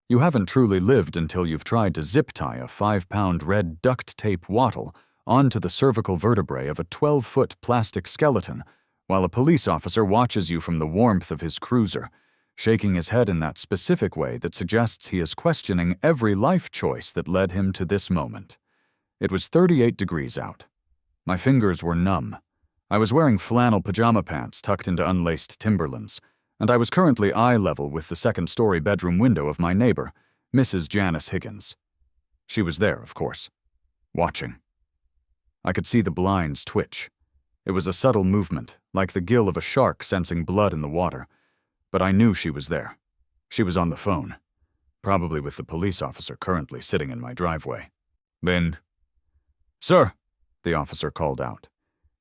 You haven't truly lived until you've tried to zip-tie a 5-pound red duct tape wattle onto the cervical vertebrae of a 12-foot plastic skeleton while a police officer watches you from the warmth of his cruiser, shaking his head in that specific way that suggests he is questioning every life choice that led him to this moment. It was 38 degrees out. My fingers were numb. I was wearing flannel pajama pants tucked into unlaced Timberlands, and I was currently eye level with the second-story bedroom window of my neighbor, Mrs. Janice Higgins. She was there, of course, watching. I could see the blinds twitch. It was a subtle movement, like the gill of a shark sensing blood in the water, but I knew she was there. She was on the phone, probably with the police officer currently sitting in my driveway. "Bind." "Sir," the officer called out.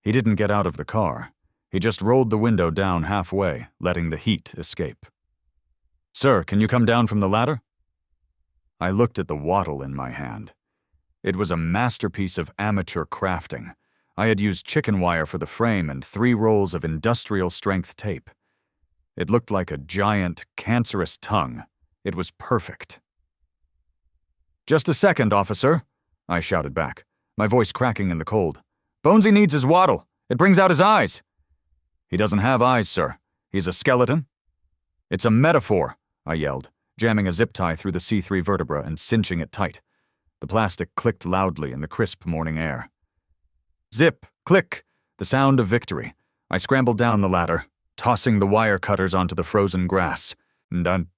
He didn't get out of the car. He just rolled the window down halfway, letting the heat escape. "Sir, can you come down from the ladder?" I looked at the wattle in my hand. It was a masterpiece of amateur crafting. I had used chicken wire for the frame and 3 rolls of industrial-strength tape. It looked like a giant, cancerous tongue. It was perfect. "Just a second, officer," I shouted back, my voice cracking in the cold. "Bonesy needs his wattle. It brings out his eyes." "He doesn't have eyes, sir. He's a skeleton." "It's a metaphor," I yelled, jamming a zip tie through the C3 vertebra and cinching it tight. The plastic clicked loudly in the crisp morning air. Zip, click, the sound of victory. I scrambled down the ladder, tossing the wire cutters onto the frozen grass. Done.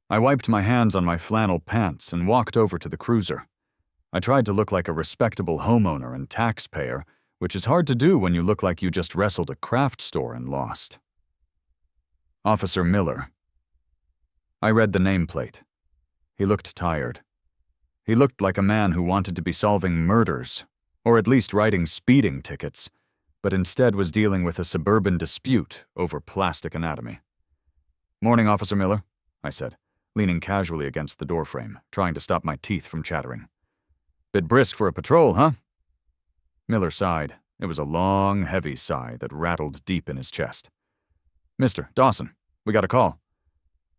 I wiped my hands on my flannel pants and walked over to the cruiser. I tried to look like a respectable homeowner and taxpayer, which is hard to do when you look like you just wrestled a craft store and lost. Officer Miller. I read the nameplate. He looked tired. He looked like a man who wanted to be solving murders, or at least writing speeding tickets, but instead was dealing with a suburban dispute over plastic anatomy. "Morning, Officer Miller," I said, leaning casually against the doorframe, trying to stop my teeth from chattering. "Bit brisk for a patrol, huh?" Miller sighed. It was a long, heavy sigh that rattled deep in his chest. "Mr. Dawson, we got a call."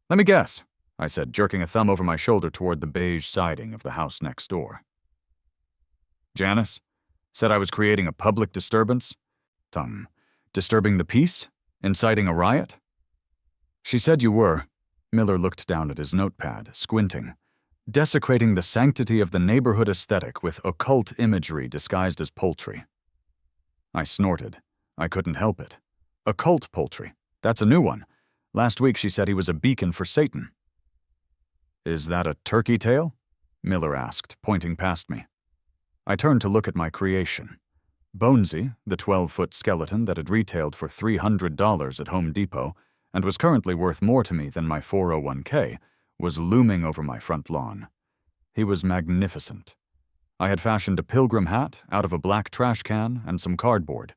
"Let me guess," I said, jerking a thumb over my shoulder toward the beige siding of the house next door. "Janice said I was creating a public disturbance? Disturbing the peace? Inciting a riot?" "She said you were." Miller looked down at his notepad, squinting. "Desecrating the sanctity of the neighborhood aesthetic with occult imagery disguised as poultry." I snorted. I couldn't help it. Occult poultry. That's a new one. Last week she said he was a beacon for Satan. "Is that a turkey tail?" Miller asked, pointing past me. I turned to look at my creation. Bonesy, the 12-foot skeleton that had retailed for $300 at Home Depot and was currently worth more to me than my 401k, was looming over my front lawn. He was magnificent. I had fashioned a pilgrim hat out of a black trash can and some cardboard,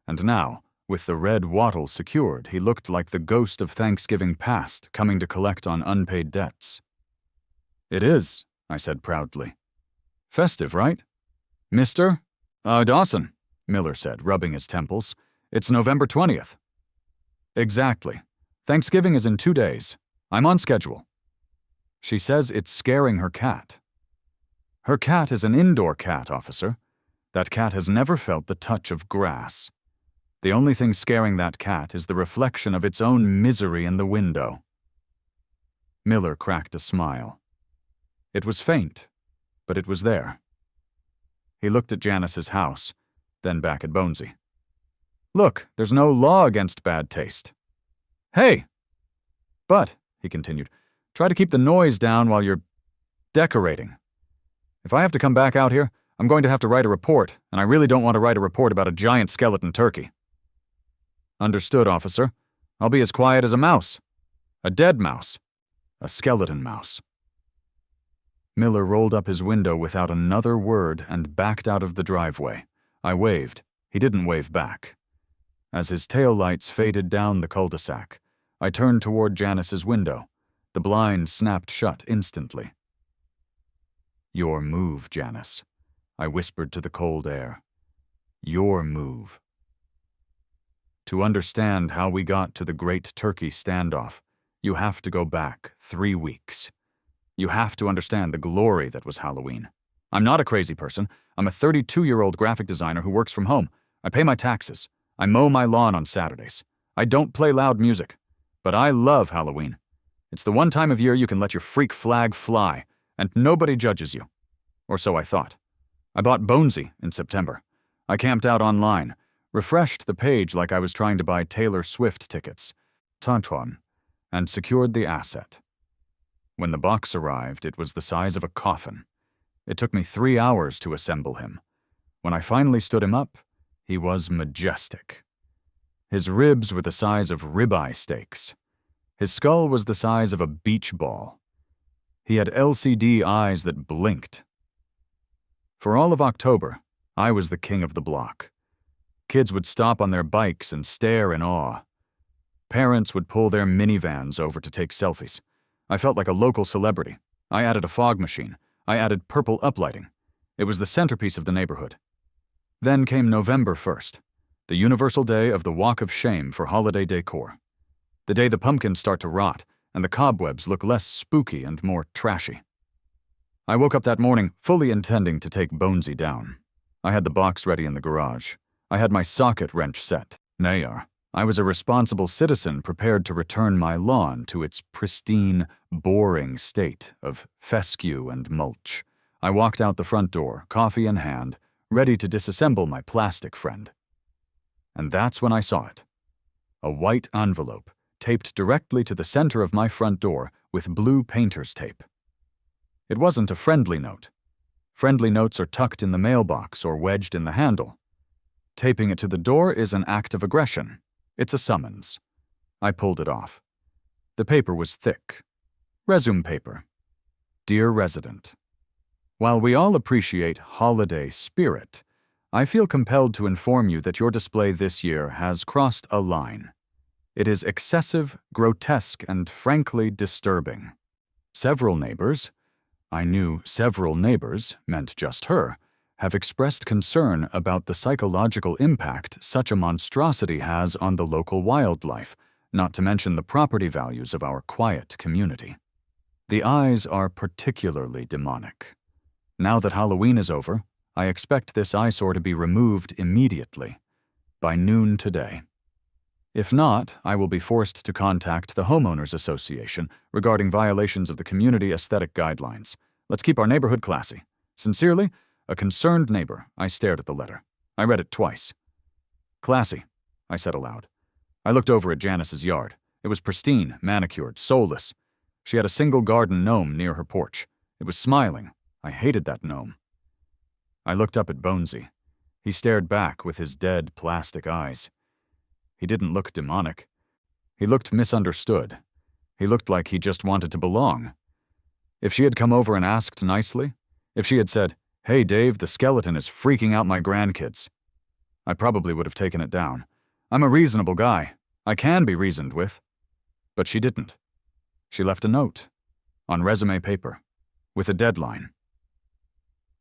and now, with the red wattle secured, he looked like the ghost of Thanksgiving past coming to collect on unpaid debts. "It is," I said proudly. "Festive, right?" "Mr. Dawson," Miller said, rubbing his temples. "It's November 20th. "Exactly. Thanksgiving is in 2 days. I'm on schedule." "She says it's scaring her cat." "Her cat is an indoor cat, officer. That cat has never felt the touch of grass. The only thing scaring that cat is the reflection of its own misery in the window." Miller cracked a smile. It was faint, but it was there. He looked at Janice's house, then back at Bonesy. "Look, there's no law against bad taste." "Hey!" "But," he continued, "try to keep the noise down while you're decorating. If I have to come back out here, I'm going to have to write a report, and I really don't want to write a report about a giant skeleton turkey." "Understood, officer. I'll be as quiet as a mouse. A dead mouse. A skeleton mouse." Miller rolled up his window without another word and backed out of the driveway. I waved. He didn't wave back. As his taillights faded down the cul-de-sac, I turned toward Janice's window. The blind snapped shut instantly. "Your move, Janice," I whispered to the cold air. "Your move." To understand how we got to the Great Turkey Standoff, You have to go back 3 weeks. You have to understand the glory that was Halloween. I'm not a crazy person. I'm a 32-year-old graphic designer who works from home. I pay my taxes. I mow my lawn on Saturdays. I don't play loud music. But I love Halloween. It's the one time of year you can let your freak flag fly, and nobody judges you. Or so I thought. I bought Bonesy in September. I camped out online, refreshed the page like I was trying to buy Taylor Swift tickets, Tantuan, and secured the asset. When the box arrived, it was the size of a coffin. It took me 3 hours to assemble him. When I finally stood him up, he was majestic. His ribs were the size of ribeye steaks. His skull was the size of a beach ball. He had LCD eyes that blinked. For all of October, I was the king of the block. Kids would stop on their bikes and stare in awe. Parents would pull their minivans over to take selfies. I felt like a local celebrity. I added a fog machine. I added purple uplighting. It was the centerpiece of the neighborhood. Then came November 1st, the universal day of the Walk of Shame for holiday decor. The day the pumpkins start to rot and the cobwebs look less spooky and more trashy. I woke up that morning fully intending to take Bonesy down. I had the box ready in the garage. I had my socket wrench set. Nayar. I was a responsible citizen prepared to return my lawn to its pristine, boring state of fescue and mulch. I walked out the front door, coffee in hand, ready to disassemble my plastic friend. And that's when I saw it. A white envelope, taped directly to the center of my front door with blue painter's tape. It wasn't a friendly note. Friendly notes are tucked in the mailbox or wedged in the handle. Taping it to the door is an act of aggression. It's a summons. I pulled it off. The paper was thick. Resume paper. Dear Resident, while we all appreciate holiday spirit, I feel compelled to inform you that your display this year has crossed a line. It is excessive, grotesque, and frankly disturbing. Several neighbors, I knew several neighbors, meant just her, have expressed concern about the psychological impact such a monstrosity has on the local wildlife, not to mention the property values of our quiet community. The eyes are particularly demonic. Now that Halloween is over, I expect this eyesore to be removed immediately, by noon today. If not, I will be forced to contact the Homeowners Association regarding violations of the community aesthetic guidelines. Let's keep our neighborhood classy. Sincerely, a concerned neighbor. I stared at the letter. I read it twice. Classy, I said aloud. I looked over at Janice's yard. It was pristine, manicured, soulless. She had a single garden gnome near her porch. It was smiling. I hated that gnome. I looked up at Bonesy. He stared back with his dead plastic eyes. He didn't look demonic. He looked misunderstood. He looked like he just wanted to belong. If she had come over and asked nicely, if she had said, "Hey Dave, the skeleton is freaking out my grandkids," I probably would have taken it down. I'm a reasonable guy. I can be reasoned with. But she didn't. She left a note, on resume paper, with a deadline.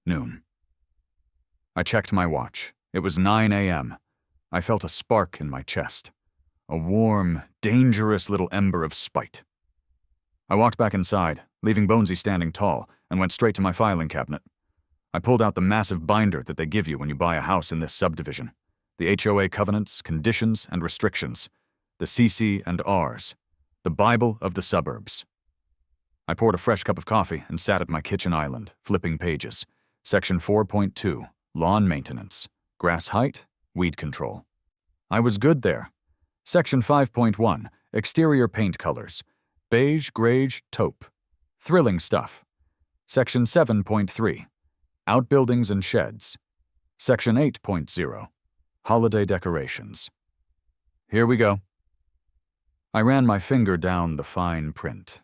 Noon. I checked my watch. It was 9 a.m. I felt a spark in my chest. A warm, dangerous little ember of spite. I walked back inside, leaving Bonesy standing tall, and went straight to my filing cabinet. I pulled out the massive binder that they give you when you buy a house in this subdivision. The HOA covenants, conditions, and restrictions. The CC and Rs. The Bible of the suburbs. I poured a fresh cup of coffee and sat at my kitchen island, flipping pages. Section 4.2, Lawn Maintenance. Grass height, weed control. I was good there. Section 5.1, Exterior paint colors. Beige, greige, taupe. Thrilling stuff. Section 7.3, Outbuildings and sheds. Section 8.0, Holiday decorations. Here we go. I ran my finger down the fine print.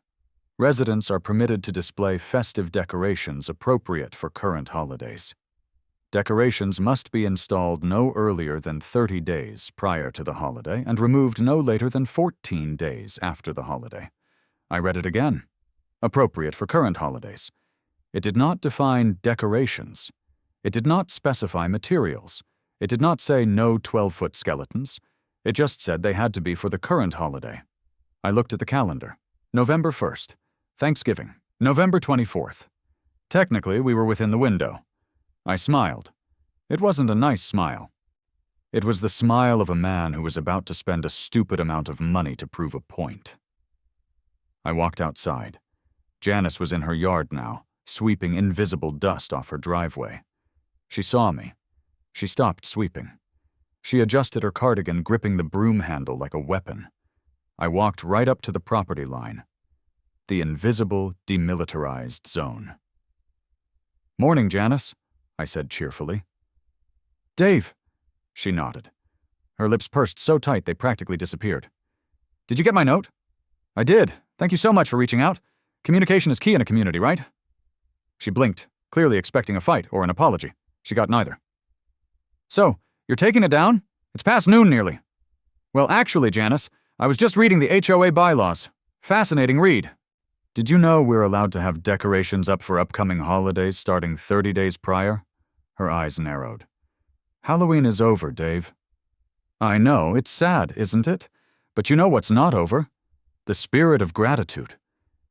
Residents are permitted to display festive decorations appropriate for current holidays. Decorations must be installed no earlier than 30 days prior to the holiday and removed no later than 14 days after the holiday. I read it again. Appropriate for current holidays. It did not define decorations. It did not specify materials. It did not say no 12-foot skeletons. It just said they had to be for the current holiday. I looked at the calendar. November 1st. Thanksgiving. November 24th. Technically, we were within the window. I smiled. It wasn't a nice smile. It was the smile of a man who was about to spend a stupid amount of money to prove a point. I walked outside. Janice was in her yard now, sweeping invisible dust off her driveway. She saw me. She stopped sweeping. She adjusted her cardigan, gripping the broom handle like a weapon. I walked right up to the property line. The invisible, demilitarized zone. "Morning, Janice," I said cheerfully. "Dave," she nodded. Her lips pursed so tight they practically disappeared. "Did you get my note?" "I did. Thank you so much for reaching out. Communication is key in a community, right?" She blinked, clearly expecting a fight or an apology. She got neither. "So, you're taking it down? It's past noon nearly." "Well, actually, Janice, I was just reading the HOA bylaws. Fascinating read." "Did you know we're allowed to have decorations up for upcoming holidays starting 30 days prior?" Her eyes narrowed. "Halloween is over, Dave." "I know, it's sad, isn't it? But you know what's not over? The spirit of gratitude.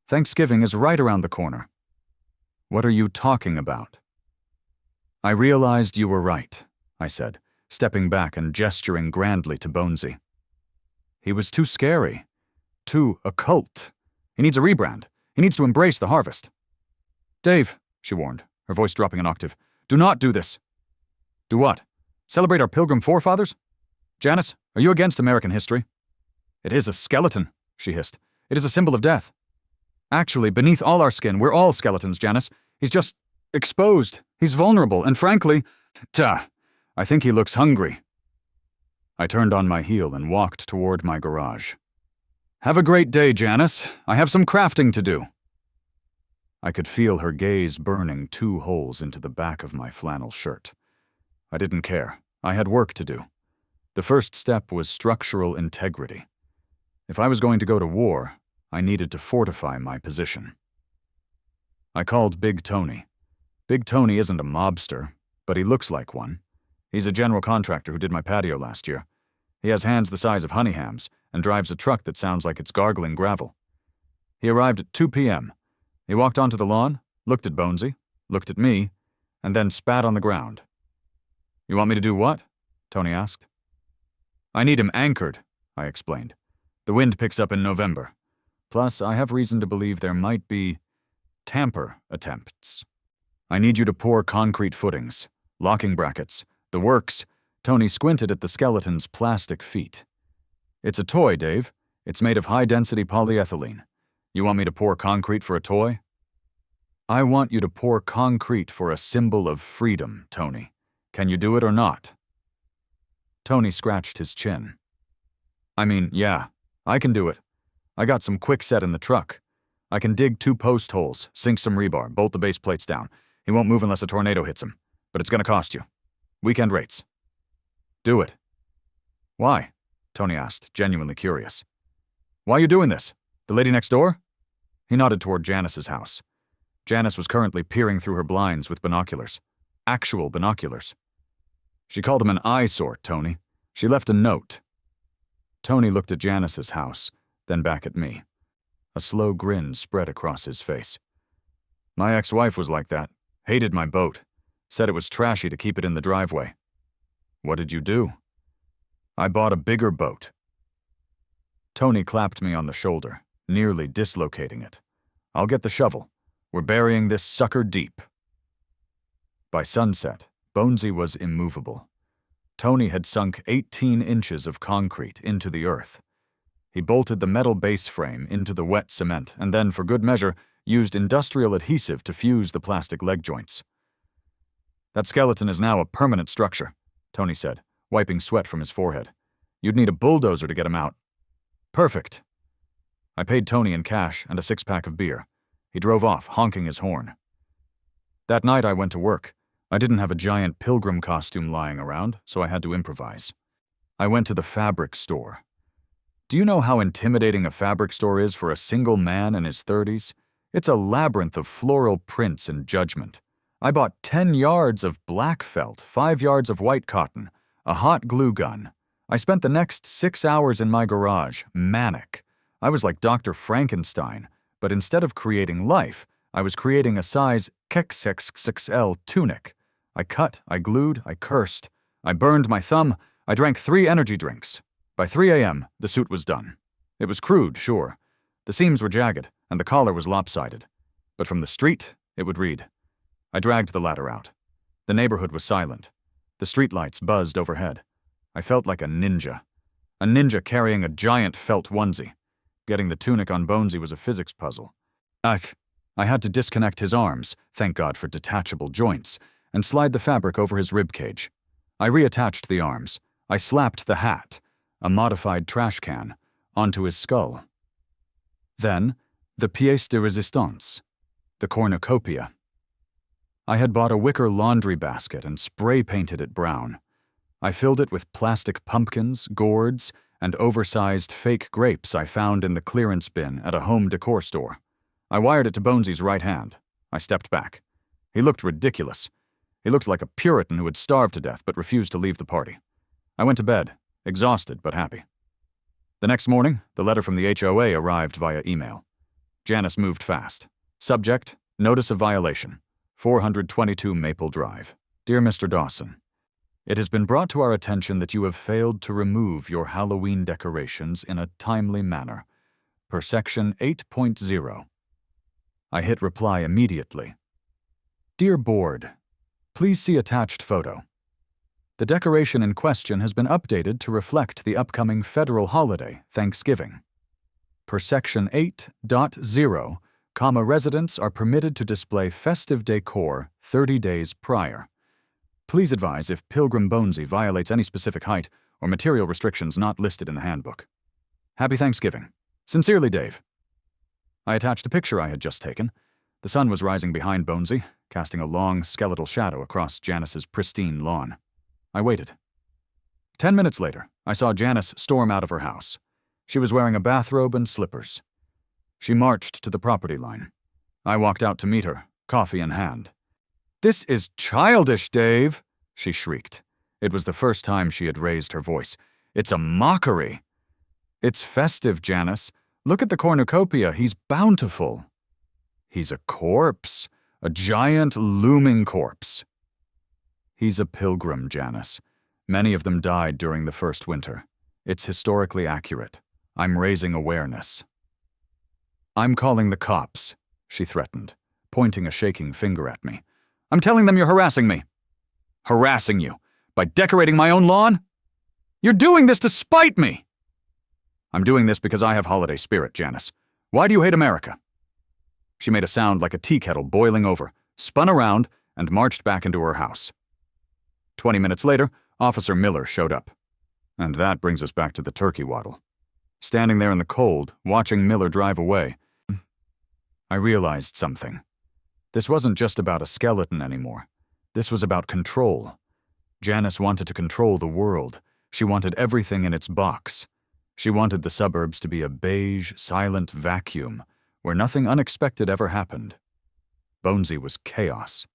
Thanksgiving is right around the corner." "What are you talking about?" "I realized you were right," I said, stepping back and gesturing grandly to Bonesy. "He was too scary. Too occult. He needs a rebrand. He needs to embrace the harvest." "Dave," she warned, her voice dropping an octave, "do not do this." "Do what? Celebrate our pilgrim forefathers? Janice, are you against American history?" "It is a skeleton," she hissed. "It is a symbol of death. Actually, beneath all our skin, we're all skeletons, Janice. He's just exposed. He's vulnerable, and frankly, I think he looks hungry." I turned on my heel and walked toward my garage. "Have a great day, Janice. I have some crafting to do." I could feel her gaze burning 2 holes into the back of my flannel shirt. I didn't care. I had work to do. The first step was structural integrity. If I was going to go to war, I needed to fortify my position. I called Big Tony. Big Tony isn't a mobster, but he looks like one. He's a general contractor who did my patio last year. He has hands the size of honey hams and drives a truck that sounds like it's gargling gravel. He arrived at 2 p.m. He walked onto the lawn, looked at Bonesy, looked at me, and then spat on the ground. "You want me to do what?" Tony asked. "I need him anchored," I explained. "The wind picks up in November. Plus, I have reason to believe there might be tamper attempts. I need you to pour concrete footings, locking brackets, the works." Tony squinted at the skeleton's plastic feet. "It's a toy, Dave. It's made of high-density polyethylene. You want me to pour concrete for a toy?" "I want you to pour concrete for a symbol of freedom, Tony. Can you do it or not?" Tony scratched his chin. "I mean, yeah, I can do it. I got some quick set in the truck. I can dig 2 post holes, sink some rebar, bolt the base plates down. He won't move unless a tornado hits him. But it's gonna cost you. Weekend rates." "Do it." "Why?" Tony asked, genuinely curious. "Why are you doing this? The lady next door?" He nodded toward Janice's house. Janice was currently peering through her blinds with binoculars. Actual binoculars. "She called him an eyesore, Tony. She left a note." Tony looked at Janice's house, then back at me. A slow grin spread across his face. "My ex-wife was like that. Hated my boat. Said it was trashy to keep it in the driveway." "What did you do?" "I bought a bigger boat." Tony clapped me on the shoulder, nearly dislocating it. "I'll get the shovel. We're burying this sucker deep." By sunset, Bonesy was immovable. Tony had sunk 18 inches of concrete into the earth. He bolted the metal base frame into the wet cement and then, for good measure, used industrial adhesive to fuse the plastic leg joints. "That skeleton is now a permanent structure," Tony said, wiping sweat from his forehead. "You'd need a bulldozer to get him out." "Perfect." I paid Tony in cash and a 6-pack of beer. He drove off, honking his horn. That night I went to work. I didn't have a giant pilgrim costume lying around, so I had to improvise. I went to the fabric store. Do you know how intimidating a fabric store is for a single man in his 30s? It's a labyrinth of floral prints and judgment. I bought 10 yards of black felt, 5 yards of white cotton, a hot glue gun. I spent the next 6 hours in my garage, manic. I was like Dr. Frankenstein, but instead of creating life, I was creating a size XXXL tunic. I cut, I glued, I cursed. I burned my thumb. I drank 3 energy drinks. By 3 a.m., the suit was done. It was crude, sure. The seams were jagged, and the collar was lopsided. But from the street, it would read. I dragged the ladder out. The neighborhood was silent. The streetlights buzzed overhead. I felt like a ninja carrying a giant felt onesie. Getting the tunic on Bonesy was a physics puzzle. I had to disconnect his arms, thank God for detachable joints, and slide the fabric over his ribcage. I reattached the arms. I slapped the hat, a modified trash can, onto his skull. Then, the pièce de résistance, the cornucopia. I had bought a wicker laundry basket and spray-painted it brown. I filled it with plastic pumpkins, gourds, and oversized fake grapes I found in the clearance bin at a home decor store. I wired it to Bonesy's right hand. I stepped back. He looked ridiculous. He looked like a Puritan who had starved to death but refused to leave the party. I went to bed, exhausted but happy. The next morning, the letter from the HOA arrived via email. Janice moved fast. Subject, notice of violation. 422 Maple Drive. Dear Mr. Dawson, it has been brought to our attention that you have failed to remove your Halloween decorations in a timely manner, per Section 8.0. I hit reply immediately. Dear Board, please see attached photo. The decoration in question has been updated to reflect the upcoming federal holiday, Thanksgiving. Per Section 8.0, residents are permitted to display festive decor 30 days prior. Please advise if Pilgrim Bonesy violates any specific height or material restrictions not listed in the handbook. Happy Thanksgiving. Sincerely, Dave. I attached a picture I had just taken. The sun was rising behind Bonesy, casting a long, skeletal shadow across Janice's pristine lawn. I waited. 10 minutes later, I saw Janice storm out of her house. She was wearing a bathrobe and slippers. She marched to the property line. I walked out to meet her, coffee in hand. This is childish, Dave, she shrieked. It was the first time she had raised her voice. It's a mockery. It's festive, Janice. Look at the cornucopia. He's bountiful. He's a corpse, a giant looming corpse. He's a pilgrim, Janice. Many of them died during the first winter. It's historically accurate. I'm raising awareness. I'm calling the cops, she threatened, pointing a shaking finger at me. I'm telling them you're harassing me. Harassing you? By decorating my own lawn? You're doing this to spite me! I'm doing this because I have holiday spirit, Janice. Why do you hate America? She made a sound like a tea kettle boiling over, spun around, and marched back into her house. 20 minutes later, Officer Miller showed up. And that brings us back to the turkey waddle. Standing there in the cold, watching Miller drive away, I realized something. This wasn't just about a skeleton anymore. This was about control. Janice wanted to control the world. She wanted everything in its box. She wanted the suburbs to be a beige, silent vacuum where nothing unexpected ever happened. Bonesy was chaos.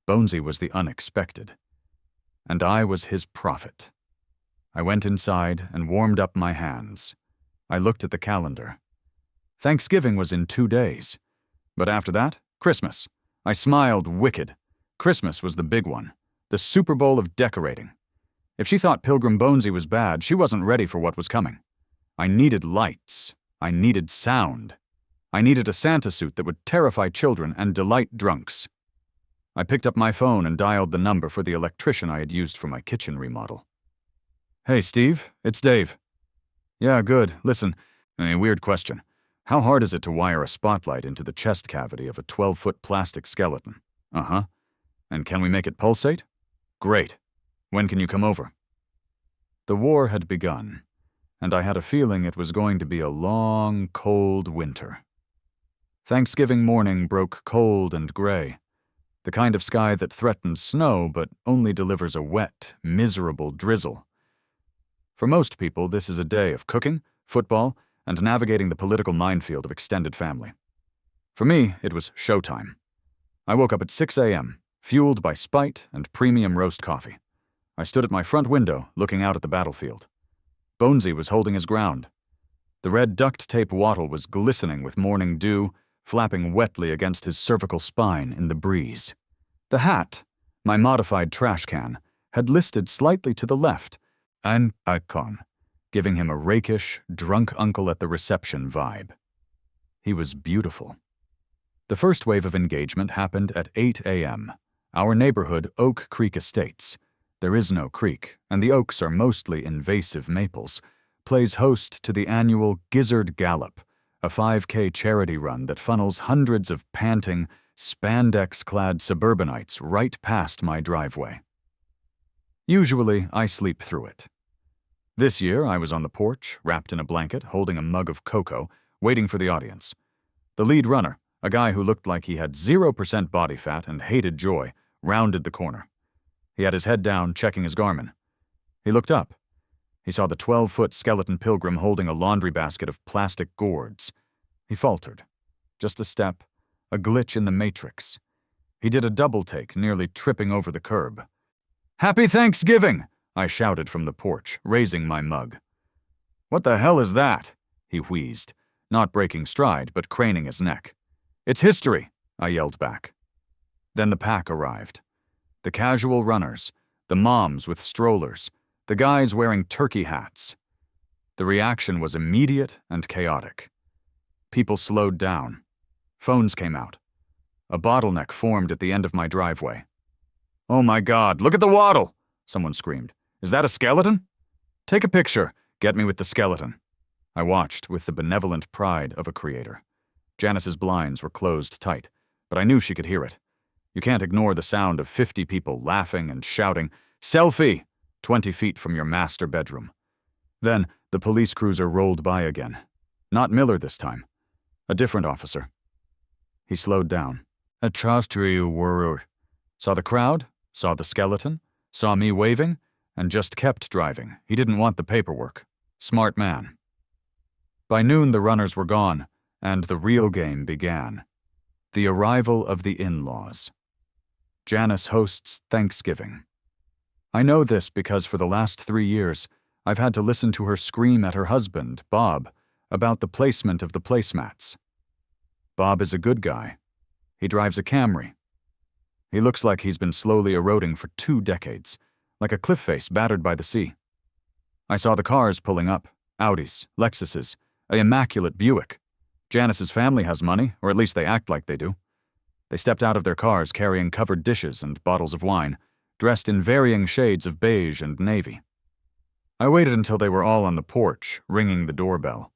Bonesy was the unexpected. And I was his prophet. I went inside and warmed up my hands. I looked at the calendar. Thanksgiving was in 2 days. But after that, Christmas. I smiled wicked. Christmas was the big one, the Super Bowl of decorating. If she thought Pilgrim Bonesy was bad, she wasn't ready for what was coming. I needed lights. I needed sound. I needed a Santa suit that would terrify children and delight drunks. I picked up my phone and dialed the number for the electrician I had used for my kitchen remodel. Hey, Steve, it's Dave. Yeah, good. Listen, a weird question. How hard is it to wire a spotlight into the chest cavity of a 12-foot plastic skeleton? Uh-huh. And can we make it pulsate? Great. When can you come over? The war had begun, and I had a feeling it was going to be a long, cold winter. Thanksgiving morning broke cold and gray, the kind of sky that threatens snow but only delivers a wet, miserable drizzle. For most people, this is a day of cooking, football, and navigating the political minefield of extended family. For me, it was showtime. I woke up at 6 a.m., fueled by spite and premium roast coffee. I stood at my front window, looking out at the battlefield. Bonesy was holding his ground. The red duct tape wattle was glistening with morning dew, flapping wetly against his cervical spine in the breeze. The hat, my modified trash can, had listed slightly to the left, an icon, giving him a rakish, drunk uncle at the reception vibe. He was beautiful. The first wave of engagement happened at 8 a.m. Our neighborhood, Oak Creek Estates, there is no creek, and the oaks are mostly invasive maples, plays host to the annual Gizzard Gallop, a 5K charity run that funnels hundreds of panting, spandex-clad suburbanites right past my driveway. Usually, I sleep through it. This year, I was on the porch, wrapped in a blanket, holding a mug of cocoa, waiting for the audience. The lead runner, a guy who looked like he had 0% body fat and hated joy, rounded the corner. He had his head down, checking his Garmin. He looked up. He saw the 12-foot skeleton pilgrim holding a laundry basket of plastic gourds. He faltered. Just a step, a glitch in the matrix. He did a double take, nearly tripping over the curb. "Happy Thanksgiving!" I shouted from the porch, raising my mug. "What the hell is that?" he wheezed, not breaking stride, but craning his neck. "It's history," I yelled back. Then the pack arrived. The casual runners, the moms with strollers, the guys wearing turkey hats. The reaction was immediate and chaotic. People slowed down. Phones came out. A bottleneck formed at the end of my driveway. "Oh my God, look at the waddle!" someone screamed. "Is that a skeleton? Take a picture. Get me with the skeleton." I watched with the benevolent pride of a creator. Janice's blinds were closed tight, but I knew she could hear it. You can't ignore the sound of 50 people laughing and shouting, "Selfie!" 20 feet from your master bedroom. Then the police cruiser rolled by again. Not Miller this time. A different officer. He slowed down. "A trust to you, warrior." Saw the crowd, saw the skeleton, saw me waving, and just kept driving. He didn't want the paperwork. Smart man. By noon, the runners were gone, and the real game began. The arrival of the in-laws. Janice hosts Thanksgiving. I know this because for the last 3 years, I've had to listen to her scream at her husband, Bob, about the placement of the placemats. Bob is a good guy. He drives a Camry. He looks like he's been slowly eroding for 2 decades, like a cliff face battered by the sea. I saw the cars pulling up, Audis, Lexuses, an immaculate Buick. Janice's family has money, or at least they act like they do. They stepped out of their cars carrying covered dishes and bottles of wine, dressed in varying shades of beige and navy. I waited until they were all on the porch, ringing the doorbell.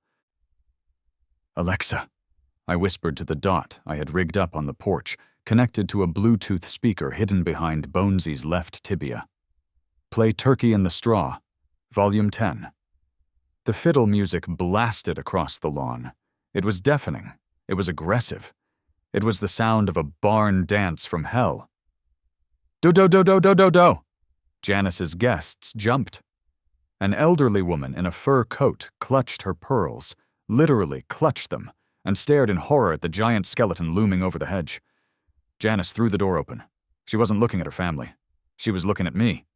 "Alexa," I whispered to the dot I had rigged up on the porch, connected to a Bluetooth speaker hidden behind Bonesy's left tibia. "Play Turkey in the Straw, Volume 10. The fiddle music blasted across the lawn. It was deafening. It was aggressive. It was the sound of a barn dance from hell. Do-do-do-do-do-do-do! Janice's guests jumped. An elderly woman in a fur coat clutched her pearls, literally clutched them, and stared in horror at the giant skeleton looming over the hedge. Janice threw the door open. She wasn't looking at her family. She was looking at me.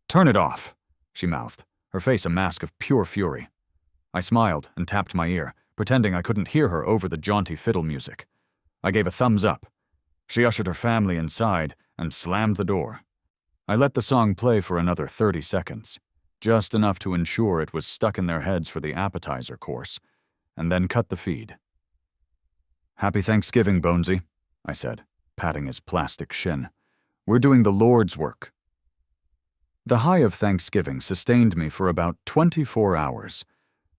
"Turn it off," she mouthed, her face a mask of pure fury. I smiled and tapped my ear, pretending I couldn't hear her over the jaunty fiddle music. I gave a thumbs up. She ushered her family inside and slammed the door. I let the song play for another 30 seconds, just enough to ensure it was stuck in their heads for the appetizer course, and then cut the feed. "Happy Thanksgiving, Bonesy," I said, patting his plastic shin. "We're doing the Lord's work." The high of Thanksgiving sustained me for about 24 hours,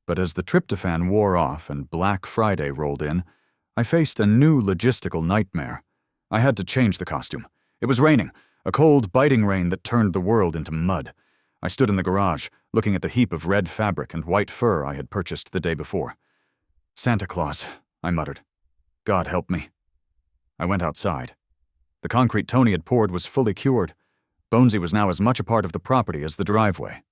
but as the tryptophan wore off and Black Friday rolled in, I faced a new logistical nightmare. I had to change the costume. It was raining, a cold, biting rain that turned the world into mud. I stood in the garage, looking at the heap of red fabric and white fur I had purchased the day before. "Santa Claus," I muttered. "God help me." I went outside. The concrete Tony had poured was fully cured. Bonesy was now as much a part of the property as the driveway.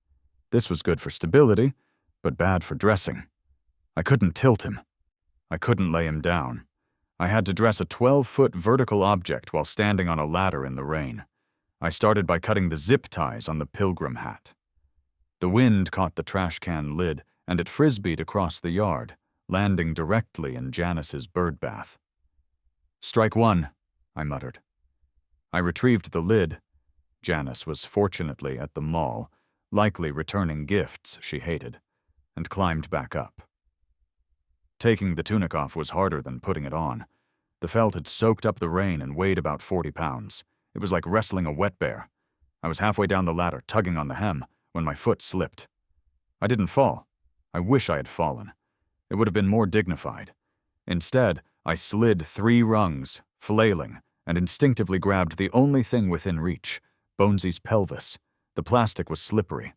This was good for stability, but bad for dressing. I couldn't tilt him. I couldn't lay him down. I had to dress a 12-foot vertical object while standing on a ladder in the rain. I started by cutting the zip ties on the pilgrim hat. The wind caught the trash can lid and it frisbeed across the yard, landing directly in Janice's birdbath. "Strike one," I muttered. I retrieved the lid. Janice was fortunately at the mall, likely returning gifts she hated, and climbed back up. Taking the tunic off was harder than putting it on. The felt had soaked up the rain and weighed about 40 pounds. It was like wrestling a wet bear. I was halfway down the ladder, tugging on the hem, when my foot slipped. I didn't fall. I wish I had fallen. It would have been more dignified. Instead, I slid 3 rungs, flailing, and instinctively grabbed the only thing within reach, Bonesy's pelvis. The plastic was slippery.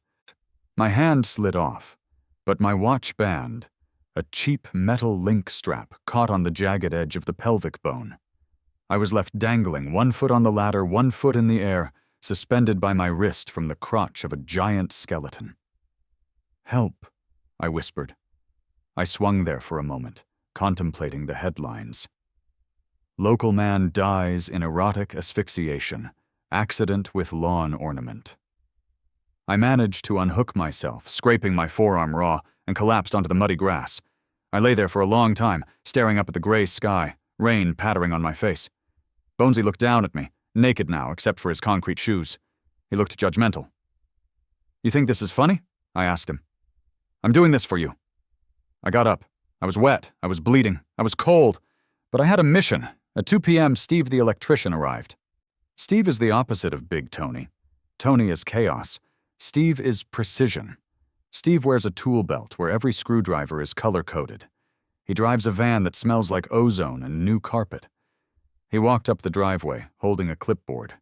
My hand slid off, but my watch band, a cheap metal link strap, caught on the jagged edge of the pelvic bone. I was left dangling, 1 foot on the ladder, 1 foot in the air, suspended by my wrist from the crotch of a giant skeleton. "Help," I whispered. I swung there for a moment, contemplating the headlines. "Local man dies in erotic asphyxiation. Accident with lawn ornament." I managed to unhook myself, scraping my forearm raw, and collapsed onto the muddy grass. I lay there for a long time, staring up at the gray sky, rain pattering on my face. Bonesy looked down at me, naked now except for his concrete shoes. He looked judgmental. "You think this is funny?" I asked him. "I'm doing this for you." I got up. I was wet, I was bleeding, I was cold, but I had a mission. At 2 p.m., Steve the electrician arrived. Steve is the opposite of Big Tony. Tony is chaos. Steve is precision. Steve wears a tool belt where every screwdriver is color-coded. He drives a van that smells like ozone and new carpet. He walked up the driveway, holding a clipboard.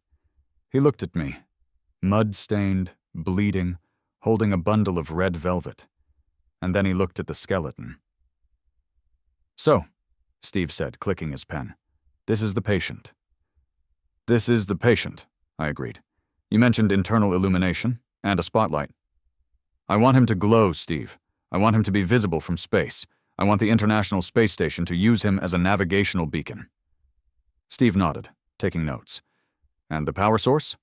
He looked at me, mud-stained, bleeding, holding a bundle of red velvet. And then he looked at the skeleton. "So," Steve said, clicking his pen, "this is the patient." "This is the patient," I agreed. "You mentioned internal illumination and a spotlight." "I want him to glow, Steve. I want him to be visible from space. I want the International Space Station to use him as a navigational beacon." Steve nodded, taking notes. "And the power source?"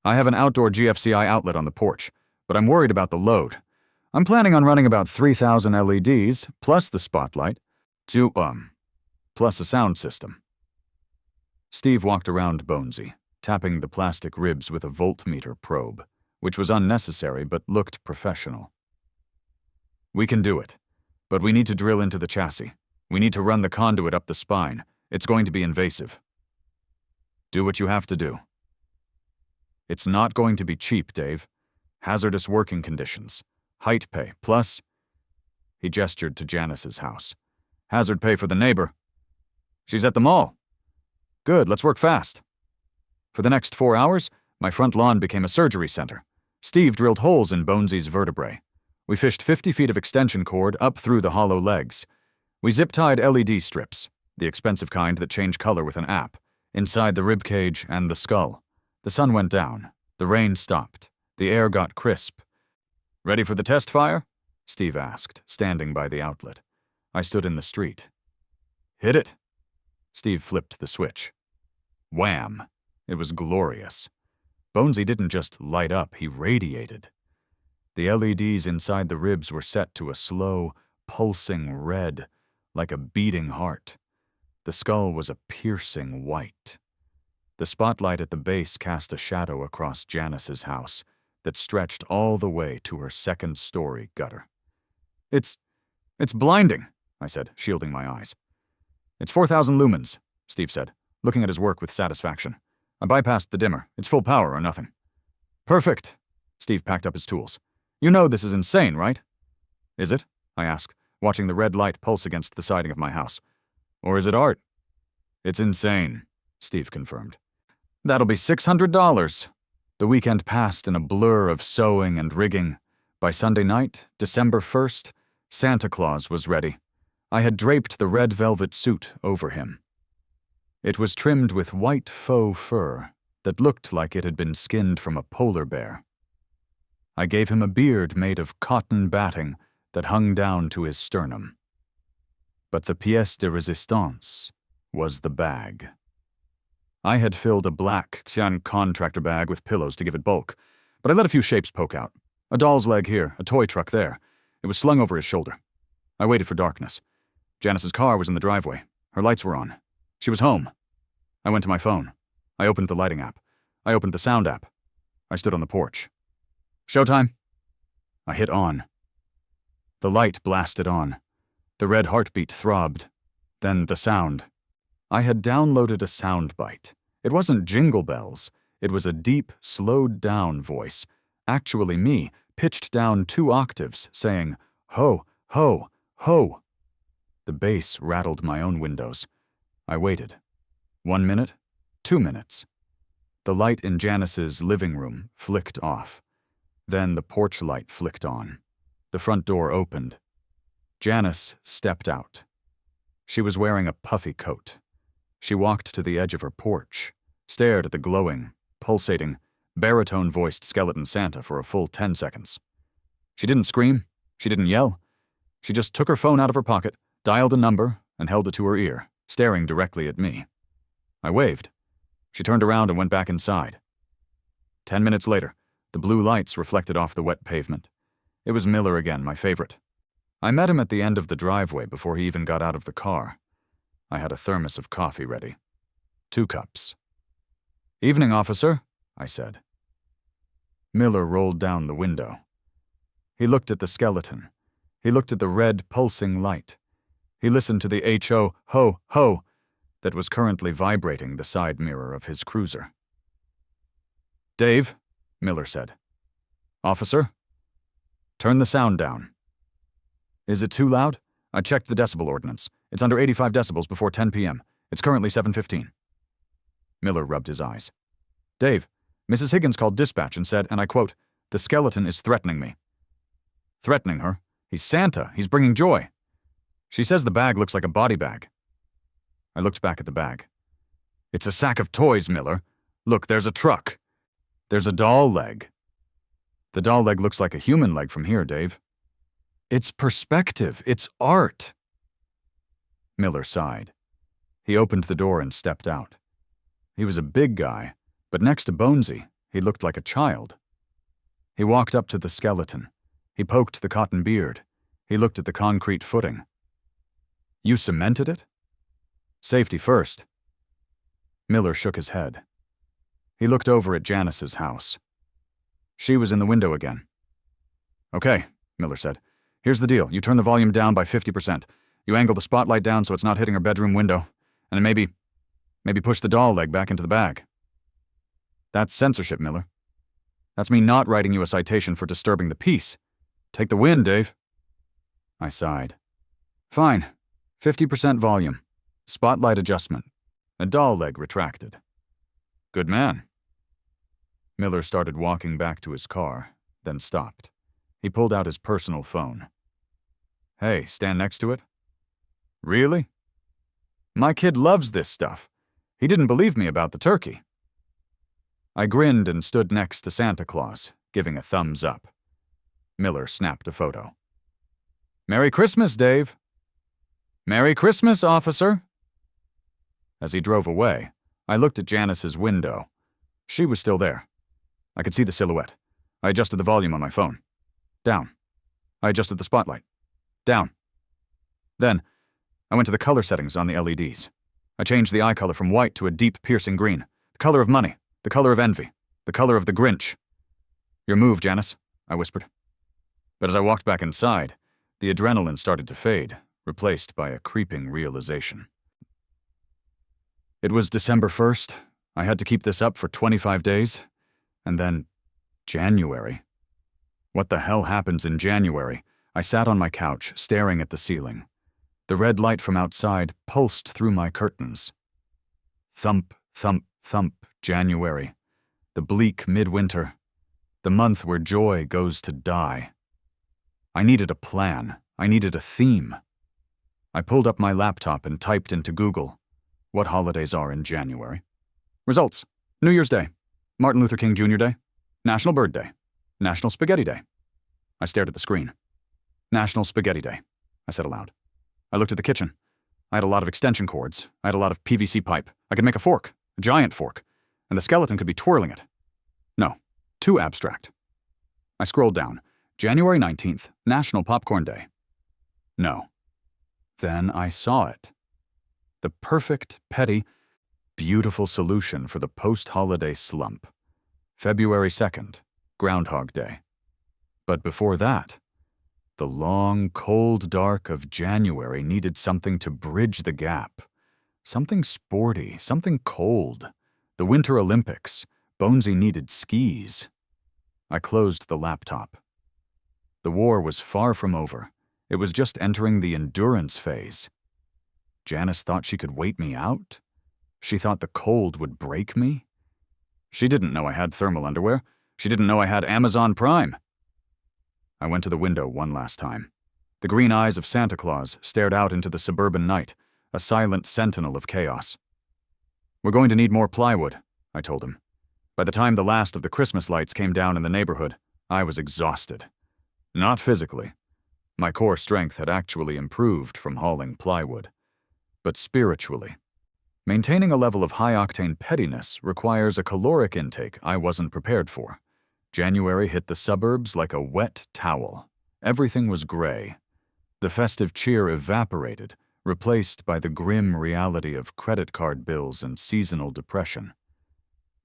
"I have an outdoor GFCI outlet on the porch, but I'm worried about the load. I'm planning on running about 3,000 LEDs, plus the spotlight, plus a sound system." Steve walked around Bonesy, tapping the plastic ribs with a voltmeter probe, which was unnecessary but looked professional. "We can do it, but we need to drill into the chassis. We need to run the conduit up the spine. It's going to be invasive." "Do what you have to do." "It's not going to be cheap, Dave. Hazardous working conditions. Height pay, plus..." He gestured to Janice's house. "Hazard pay for the neighbor." "She's at the mall." "Good, let's work fast." For the next 4 hours, my front lawn became a surgery center. Steve drilled holes in Bonesy's vertebrae. We fished 50 feet of extension cord up through the hollow legs. We zip-tied LED strips, the expensive kind that change color with an app, inside the rib cage and the skull. The sun went down. The rain stopped. The air got crisp. "Ready for the test fire?" Steve asked, standing by the outlet. I stood in the street. "Hit it." Steve flipped the switch. Wham! It was glorious. Bonesy didn't just light up, he radiated. The LEDs inside the ribs were set to a slow, pulsing red, like a beating heart. The skull was a piercing white. The spotlight at the base cast a shadow across Janice's house that stretched all the way to her second-story gutter. It's blinding," I said, shielding my eyes. "It's 4,000 lumens," Steve said, looking at his work with satisfaction. "I bypassed the dimmer. It's full power or nothing." "Perfect." Steve packed up his tools. "You know this is insane, right?" "Is it?" I asked, watching the red light pulse against the siding of my house. "Or is it art?" "It's insane," Steve confirmed. "That'll be $600. The weekend passed in a blur of sewing and rigging. By Sunday night, December 1st, Santa Claus was ready. I had draped the red velvet suit over him. It was trimmed with white faux fur that looked like it had been skinned from a polar bear. I gave him a beard made of cotton batting that hung down to his sternum. But the pièce de résistance was the bag. I had filled a black Xi'an contractor bag with pillows to give it bulk, but I let a few shapes poke out. A doll's leg here, a toy truck there. It was slung over his shoulder. I waited for darkness. Janice's car was in the driveway. Her lights were on. She was home. I went to my phone. I opened the lighting app. I opened the sound app. I stood on the porch. Showtime? I hit on. The light blasted on. The red heartbeat throbbed. Then the sound. I had downloaded a soundbite. It wasn't jingle bells. It was a deep, slowed-down voice, actually me, pitched down 2 octaves, saying, "Ho, ho, ho." The bass rattled my own windows. I waited. 1 minute, 2 minutes. The light in Janice's living room flicked off. Then the porch light flicked on. The front door opened. Janice stepped out. She was wearing a puffy coat. She walked to the edge of her porch, stared at the glowing, pulsating, baritone-voiced skeleton Santa for a full 10 seconds. She didn't scream. She didn't yell. She just took her phone out of her pocket, dialed a number, and held it to her ear, staring directly at me. I waved. She turned around and went back inside. 10 minutes later, the blue lights reflected off the wet pavement. It was Miller again, my favorite. I met him at the end of the driveway before he even got out of the car. I had a thermos of coffee ready. 2 cups. "Evening, officer," I said. Miller rolled down the window. He looked at the skeleton. He looked at the red, pulsing light. He listened to the H-O, ho, ho, that was currently vibrating the side mirror of his cruiser. "Dave," Miller said. "Officer?" "Turn the sound down." "Is it too loud?" I checked the decibel ordinance. It's under 85 decibels before 10 p.m. It's currently 7:15. Miller rubbed his eyes. "Dave, Mrs. Higgins called dispatch and said, and I quote, 'The skeleton is threatening me.'" "Threatening her? He's Santa. He's bringing joy." "She says the bag looks like a body bag." I looked back at the bag. "It's a sack of toys, Miller. Look, there's a truck. There's a doll leg." "The doll leg looks like a human leg from here, Dave." "It's perspective. It's art." Miller sighed. He opened the door and stepped out. He was a big guy, but next to Bonesy, he looked like a child. He walked up to the skeleton. He poked the cotton beard. He looked at the concrete footing. "You cemented it?" "Safety first." Miller shook his head. He looked over at Janice's house. She was in the window again. "Okay," Miller said. "Here's the deal. You turn the volume down by 50%. You angle the spotlight down so it's not hitting her bedroom window. And maybe push the doll leg back into the bag." "That's censorship, Miller. That's me not writing you a citation for disturbing the peace. Take the win, Dave." I sighed. "Fine. 50% volume. Spotlight adjustment. A doll leg retracted." "Good man." Miller started walking back to his car, then stopped. He pulled out his personal phone. "Hey, stand next to it?" "Really?" "My kid loves this stuff. He didn't believe me about the turkey." I grinned and stood next to Santa Claus, giving a thumbs up. Miller snapped a photo. "Merry Christmas, Dave." "Merry Christmas, officer." As he drove away, I looked at Janice's window. She was still there. I could see the silhouette. I adjusted the volume on my phone. Down. I adjusted the spotlight. Down. Then, I went to the color settings on the LEDs. I changed the eye color from white to a deep, piercing green. The color of money. The color of envy. The color of the Grinch. "Your move, Janice," I whispered. But as I walked back inside, the adrenaline started to fade, replaced by a creeping realization. It was December 1st. I had to keep this up for 25 days. And then, January. What the hell happens in January? I sat on my couch, staring at the ceiling. The red light from outside pulsed through my curtains. Thump, thump, thump, January. The bleak midwinter. The month where joy goes to die. I needed a plan. I needed a theme. I pulled up my laptop and typed into Google, "What holidays are in January?" Results: New Year's Day, Martin Luther King Jr. Day, National Bird Day, National Spaghetti Day. I stared at the screen. National Spaghetti Day, I said aloud. I looked at the kitchen. I had a lot of extension cords. I had a lot of PVC pipe. I could make a fork, a giant fork, and the skeleton could be twirling it. No, too abstract. I scrolled down. January 19th, National Popcorn Day. No. Then I saw it. The perfect, petty, beautiful solution for the post-holiday slump. February 2nd, Groundhog Day. But before that, the long, cold dark of January needed something to bridge the gap. Something sporty, something cold. The Winter Olympics. Bonesy needed skis. I closed the laptop. The war was far from over. It was just entering the endurance phase. Janice thought she could wait me out? She thought the cold would break me? She didn't know I had thermal underwear. She didn't know I had Amazon Prime. I went to the window one last time. The green eyes of Santa Claus stared out into the suburban night, a silent sentinel of chaos. "We're going to need more plywood," I told him. By the time the last of the Christmas lights came down in the neighborhood, I was exhausted. Not physically. My core strength had actually improved from hauling plywood. But spiritually. Maintaining a level of high-octane pettiness requires a caloric intake I wasn't prepared for. January hit the suburbs like a wet towel. Everything was gray. The festive cheer evaporated, replaced by the grim reality of credit card bills and seasonal depression.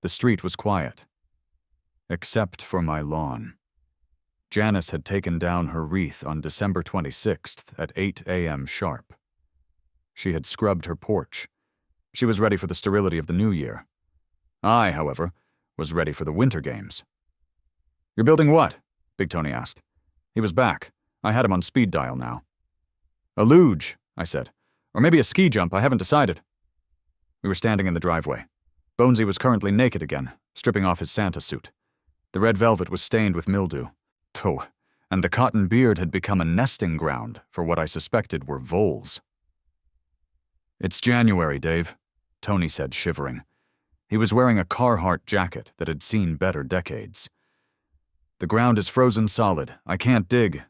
The street was quiet. Except for my lawn. Janice had taken down her wreath on December 26th at 8 a.m. sharp. She had scrubbed her porch. She was ready for the sterility of the new year. I, however, was ready for the winter games. "You're building what?" Big Tony asked. He was back. I had him on speed dial now. "A luge," I said. "Or maybe a ski jump, I haven't decided." We were standing in the driveway. Bonesy was currently naked again, stripping off his Santa suit. The red velvet was stained with mildew. And the cotton beard had become a nesting ground for what I suspected were voles. "It's January, Dave," Tony said, shivering. He was wearing a Carhartt jacket that had seen better decades. "The ground is frozen solid. I can't dig."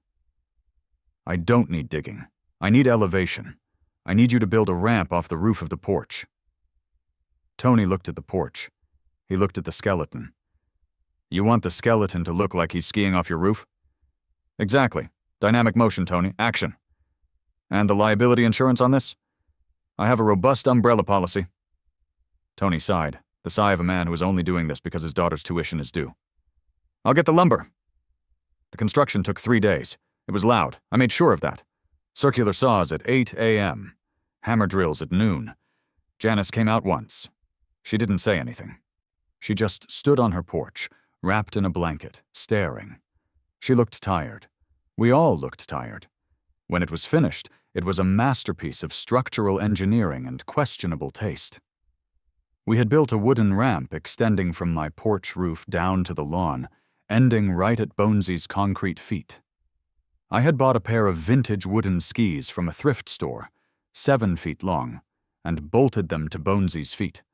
"I don't need digging. I need elevation. I need you to build a ramp off the roof of the porch." Tony looked at the porch. He looked at the skeleton. "You want the skeleton to look like he's skiing off your roof?" "Exactly. Dynamic motion, Tony. Action." "And the liability insurance on this?" "I have a robust umbrella policy." Tony sighed, the sigh of a man who is only doing this because his daughter's tuition is due. "I'll get the lumber." The construction took 3 days. It was loud. I made sure of that. Circular saws at 8 a.m. Hammer drills at noon. Janice came out once. She didn't say anything. She just stood on her porch, wrapped in a blanket, staring. She looked tired. We all looked tired. When it was finished, it was a masterpiece of structural engineering and questionable taste. We had built a wooden ramp extending from my porch roof down to the lawn, ending right at Bonesy's concrete feet. I had bought a pair of vintage wooden skis from a thrift store, 7 feet long, and bolted them to Bonesy's feet.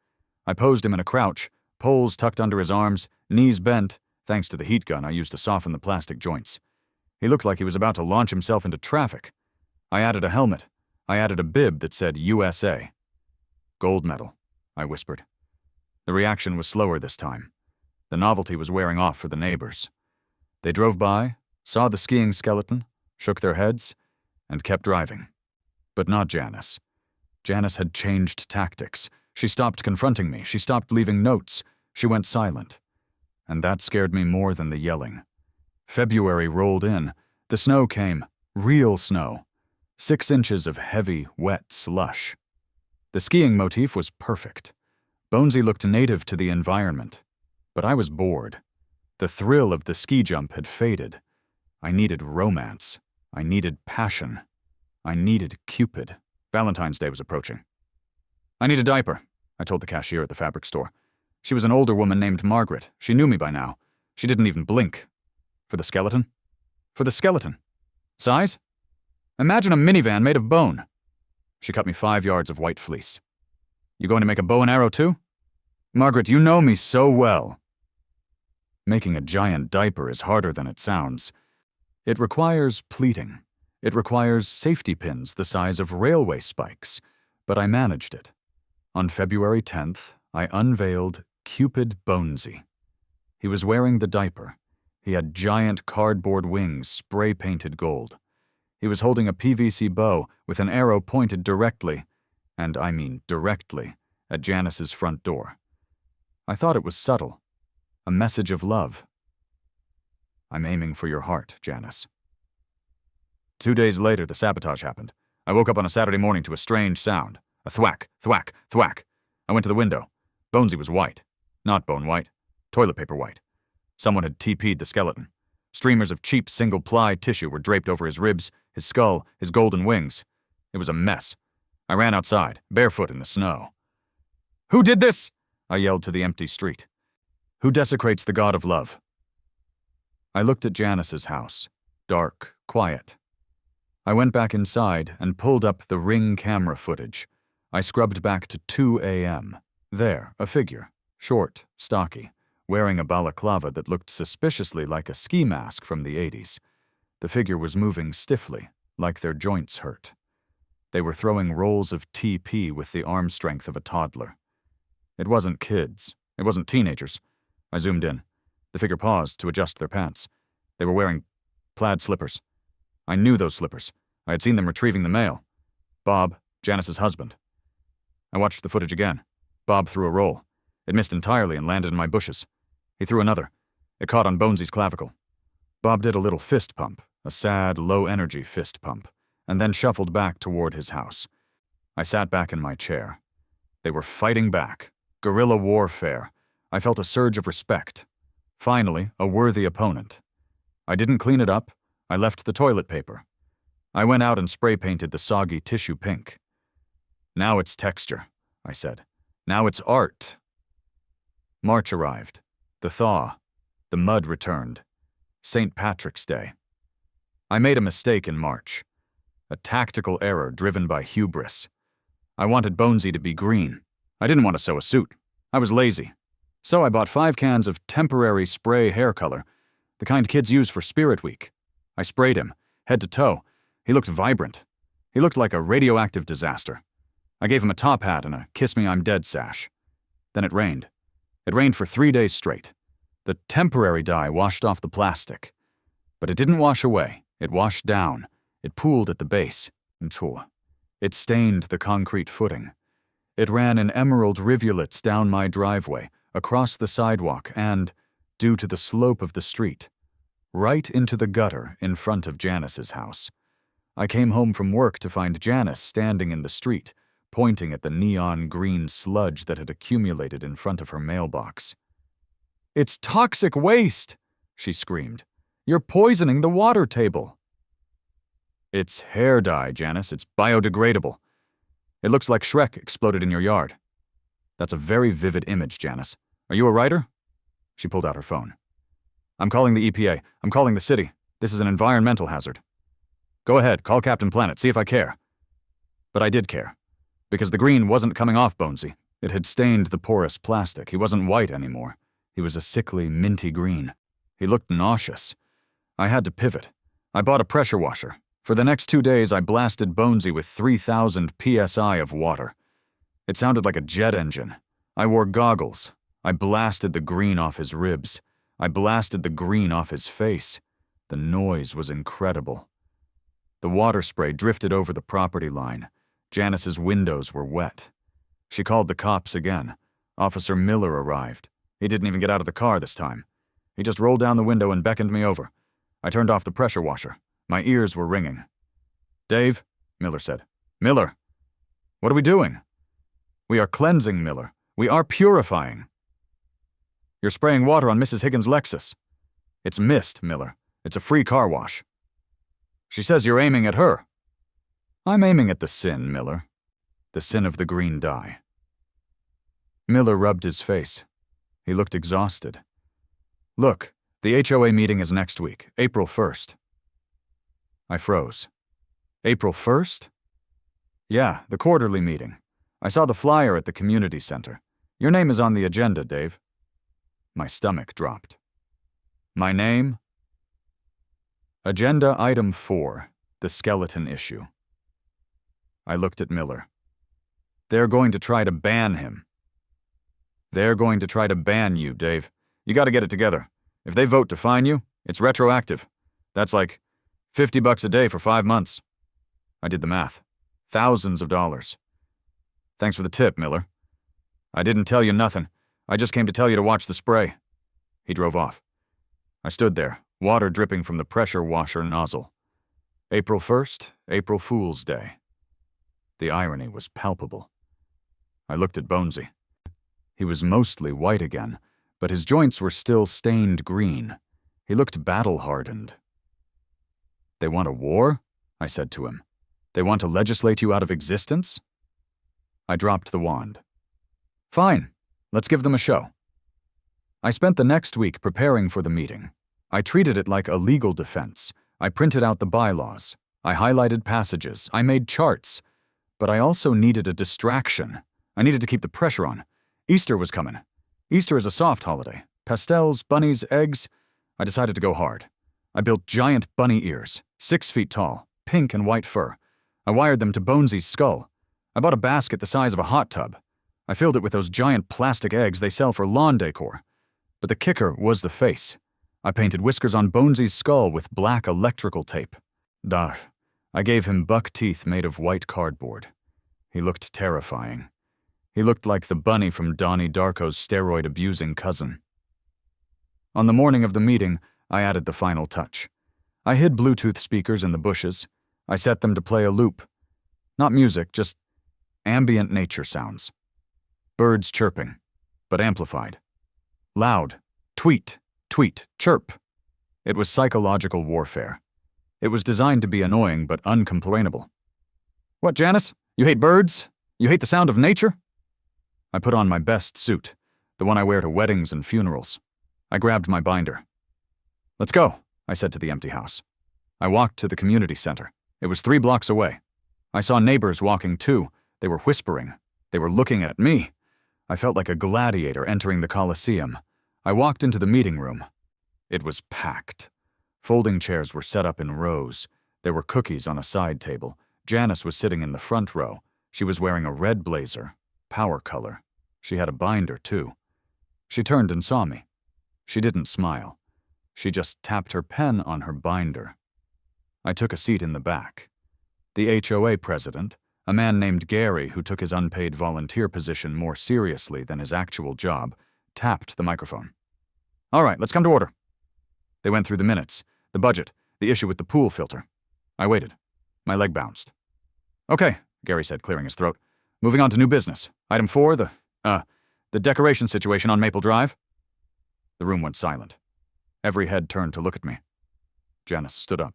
I posed him in a crouch, poles tucked under his arms, knees bent, thanks to the heat gun I used to soften the plastic joints. He looked like he was about to launch himself into traffic. I added a helmet. I added a bib that said USA. "Gold medal," I whispered. The reaction was slower this time. The novelty was wearing off for the neighbors. They drove by, saw the skiing skeleton, shook their heads, and kept driving. But not Janice. Janice had changed tactics. She stopped confronting me. She stopped leaving notes. She went silent. And that scared me more than the yelling. February rolled in. The snow came. Real snow. 6 inches of heavy, wet slush. The skiing motif was perfect. Bonesy looked native to the environment. But I was bored. The thrill of the ski jump had faded. I needed romance. I needed passion. I needed Cupid. Valentine's Day was approaching. "I need a diaper," I told the cashier at the fabric store. She was an older woman named Margaret. She knew me by now. She didn't even blink. "For the skeleton?" "For the skeleton." "Size?" "Imagine a minivan made of bone." She cut me 5 yards of white fleece. "You going to make a bow and arrow too?" "Margaret, you know me so well." Making a giant diaper is harder than it sounds. It requires pleating. It requires safety pins the size of railway spikes. But I managed it. On February 10th, I unveiled Cupid Bonesy. He was wearing the diaper. He had giant cardboard wings spray-painted gold. He was holding a PVC bow with an arrow pointed directly, and I mean directly, at Janice's front door. I thought it was subtle. A message of love. I'm aiming for your heart, Janice. 2 days later, the sabotage happened. I woke up on a Saturday morning to a strange sound. A thwack, thwack, thwack. I went to the window. Bonesy was white. Not bone white. Toilet paper white. Someone had TP'd the skeleton. Streamers of cheap single-ply tissue were draped over his ribs, his skull, his golden wings. It was a mess. I ran outside, barefoot in the snow. "Who did this?" I yelled to the empty street. "Who desecrates the god of love?" I looked at Janice's house. Dark, quiet. I went back inside and pulled up the Ring camera footage. I scrubbed back to 2 a.m. There, a figure, short, stocky, wearing a balaclava that looked suspiciously like a ski mask from the 80s. The figure was moving stiffly, like their joints hurt. They were throwing rolls of TP with the arm strength of a toddler. It wasn't kids. It wasn't teenagers. I zoomed in. The figure paused to adjust their pants. They were wearing plaid slippers. I knew those slippers. I had seen them retrieving the mail. Bob, Janice's husband. I watched the footage again. Bob threw a roll. It missed entirely and landed in my bushes. He threw another. It caught on Bonesy's clavicle. Bob did a little fist pump, a sad, low-energy fist pump, and then shuffled back toward his house. I sat back in my chair. They were fighting back. Guerrilla warfare. I felt a surge of respect. Finally, a worthy opponent. I didn't clean it up. I left the toilet paper. I went out and spray-painted the soggy tissue pink. "Now it's texture," I said. "Now it's art." March arrived. The thaw. The mud returned. St. Patrick's Day. I made a mistake in March. A tactical error driven by hubris. I wanted Bonesy to be green. I didn't want to sew a suit. I was lazy. So I bought 5 cans of temporary spray hair color, the kind kids use for Spirit Week. I sprayed him, head to toe. He looked vibrant. He looked like a radioactive disaster. I gave him a top hat and a Kiss Me I'm Dead sash. Then it rained. It rained for 3 days straight. The temporary dye washed off the plastic. But it didn't wash away. It washed down. It pooled at the base. It stained the concrete footing. It ran in emerald rivulets down my driveway, across the sidewalk, and, due to the slope of the street, right into the gutter in front of Janice's house. I came home from work to find Janice standing in the street, pointing at the neon green sludge that had accumulated in front of her mailbox. "It's toxic waste!" she screamed. "You're poisoning the water table." "It's hair dye, Janice. It's biodegradable. It looks like Shrek exploded in your yard." "That's a very vivid image, Janice. Are you a writer?" She pulled out her phone. "I'm calling the EPA. I'm calling the city. This is an environmental hazard." "Go ahead, call Captain Planet, see if I care." But I did care. Because the green wasn't coming off Bonesy. It had stained the porous plastic. He wasn't white anymore. He was a sickly, minty green. He looked nauseous. I had to pivot. I bought a pressure washer. For the next 2 days, I blasted Bonesy with 3,000 psi of water. It sounded like a jet engine. I wore goggles. I blasted the green off his ribs. I blasted the green off his face. The noise was incredible. The water spray drifted over the property line. Janice's windows were wet. She called the cops again. Officer Miller arrived. He didn't even get out of the car this time. He just rolled down the window and beckoned me over. I turned off the pressure washer. My ears were ringing. "Dave," Miller said. "Miller, what are we doing?" "We are cleansing, Miller. We are purifying." "You're spraying water on Mrs. Higgins' Lexus." "It's mist, Miller. It's a free car wash." "She says you're aiming at her." "I'm aiming at the sin, Miller. The sin of the green dye." Miller rubbed his face. He looked exhausted. "Look, the HOA meeting is next week, April 1st. I froze. "April 1st? "Yeah, the quarterly meeting. I saw the flyer at the community center. Your name is on the agenda, Dave." My stomach dropped. "My name?" Agenda Item 4, the skeleton issue. I looked at Miller. "They're going to try to ban him." "They're going to try to ban you, Dave. You gotta get it together. If they vote to fine you, It's retroactive. That's like $50 a day for 5 months. I did the math. Thousands of dollars. Thanks for the tip, Miller. I didn't tell you nothing. I just came to tell you to watch the spray. He drove off. I stood there, water dripping from the pressure washer nozzle. April 1st, April Fool's Day. The irony was palpable. I looked at Bonesy. He was mostly white again, but his joints were still stained green. He looked battle-hardened. They want a war? I said to him. They want to legislate you out of existence? I dropped the wand. Fine, let's give them a show. I spent the next week preparing for the meeting. I treated it like a legal defense. I printed out the bylaws. I highlighted passages. I made charts. But I also needed a distraction. I needed to keep the pressure on. Easter was coming. Easter is a soft holiday. Pastels, bunnies, eggs. I decided to go hard. I built giant bunny ears, 6 feet tall, pink and white fur. I wired them to Bonesy's skull. I bought a basket the size of a hot tub. I filled it with those giant plastic eggs they sell for lawn decor. But the kicker was the face. I painted whiskers on Bonesy's skull with black electrical tape. I gave him buck teeth made of white cardboard. He looked terrifying. He looked like the bunny from Donnie Darko's steroid-abusing cousin. On the morning of the meeting, I added the final touch. I hid Bluetooth speakers in the bushes. I set them to play a loop. Not music, just ambient nature sounds. Birds chirping, but amplified. Loud. Tweet, tweet, chirp. It was psychological warfare. It was designed to be annoying but uncomplainable. What, Janice? You hate birds? You hate the sound of nature? I put on my best suit, the one I wear to weddings and funerals. I grabbed my binder. Let's go, I said to the empty house. I walked to the community center. It was 3 blocks away. I saw neighbors walking too. They were whispering. They were looking at me. I felt like a gladiator entering the Coliseum. I walked into the meeting room. It was packed. Folding chairs were set up in rows. There were cookies on a side table. Janice was sitting in the front row. She was wearing a red blazer, power color. She had a binder, too. She turned and saw me. She didn't smile. She just tapped her pen on her binder. I took a seat in the back. The HOA president, a man named Gary who took his unpaid volunteer position more seriously than his actual job, tapped the microphone. All right, let's come to order. They went through the minutes, the budget, the issue with the pool filter. I waited. My leg bounced. Okay, Gary said, clearing his throat. Moving on to new business. Item 4, the decoration situation on Maple Drive. The room went silent. Every head turned to look at me. Janice stood up.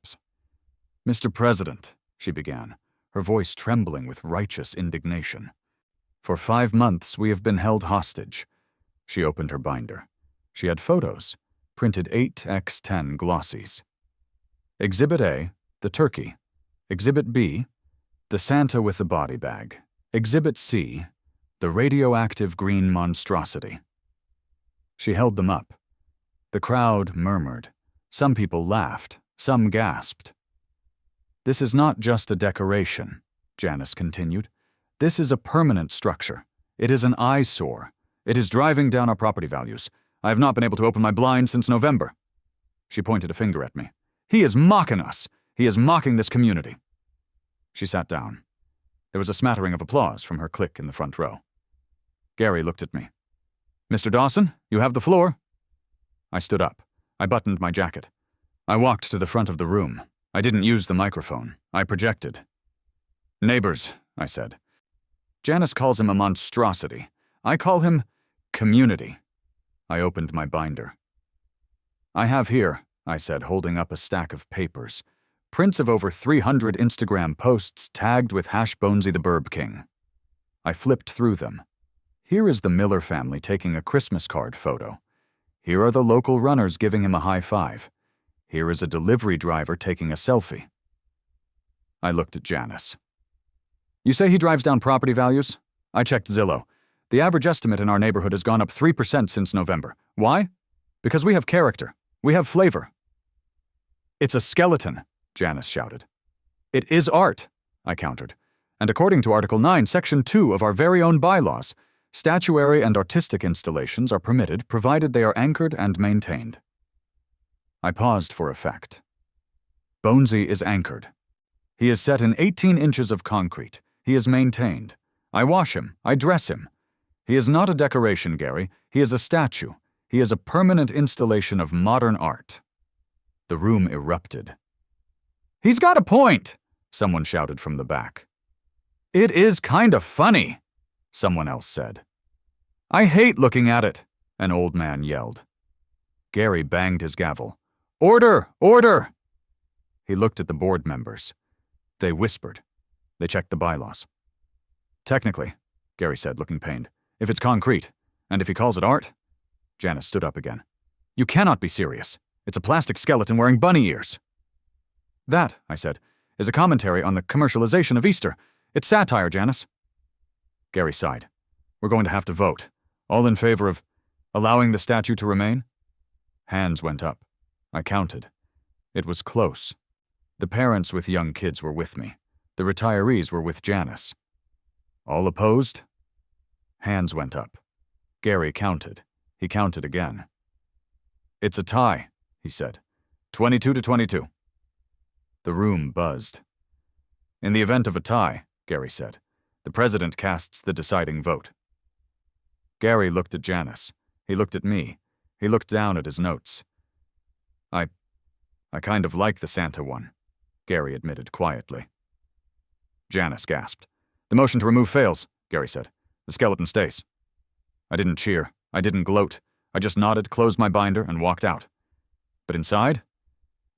Mr. President, she began, her voice trembling with righteous indignation. For 5 months we have been held hostage. She opened her binder. She had photos, printed 8x10 glossies. Exhibit A, the turkey. Exhibit B, the Santa with the body bag. Exhibit C, the radioactive green monstrosity. She held them up. The crowd murmured. Some people laughed. Some gasped. This is not just a decoration, Janice continued. This is a permanent structure. It is an eyesore. It is driving down our property values. I have not been able to open my blinds since November. She pointed a finger at me. He is mocking us. He is mocking this community. She sat down. There was a smattering of applause from her clique in the front row. Gary looked at me. Mr. Dawson, you have the floor. I stood up. I buttoned my jacket. I walked to the front of the room. I didn't use the microphone. I projected. Neighbors, I said. Janice calls him a monstrosity. I call him community. I opened my binder. I have here, I said, holding up a stack of papers, prints of over 300 Instagram posts tagged with #Bonesy the Burb King. I flipped through them. Here is the Miller family taking a Christmas card photo. Here are the local runners giving him a high five. Here is a delivery driver taking a selfie. I looked at Janice. You say he drives down property values? I checked Zillow. The average estimate in our neighborhood has gone up 3% since November. Why? Because we have character. We have flavor. It's a skeleton, Janice shouted. It is art, I countered. And according to Article 9, Section 2 of our very own bylaws, statuary and artistic installations are permitted provided they are anchored and maintained. I paused for effect. Bonesy is anchored. He is set in 18 inches of concrete. He is maintained. I wash him. I dress him. He is not a decoration, Gary. He is a statue. He is a permanent installation of modern art. The room erupted. "He's got a point," someone shouted from the back. "It is kind of funny," someone else said. "I hate looking at it," an old man yelled. Gary banged his gavel. "Order! Order!" He looked at the board members. They whispered. They checked the bylaws. "Technically," Gary said, looking pained, "if it's concrete, and if he calls it art—" Janice stood up again. "You cannot be serious. It's a plastic skeleton wearing bunny ears." "That," I said, "is a commentary on the commercialization of Easter. It's satire, Janice." Gary sighed. "We're going to have to vote. All in favor of allowing the statue to remain?" Hands went up. I counted. It was close. The parents with young kids were with me. The retirees were with Janice. All opposed? Hands went up. Gary counted. He counted again. "It's a tie," he said. 22-22. The room buzzed. "In the event of a tie," Gary said, "the president casts the deciding vote." Gary looked at Janice. He looked at me. He looked down at his notes. I kind of like the Santa one," Gary admitted quietly. Janice gasped. "The motion to remove fails," Gary said. "The skeleton stays." I didn't cheer. I didn't gloat. I just nodded, closed my binder, and walked out. But inside?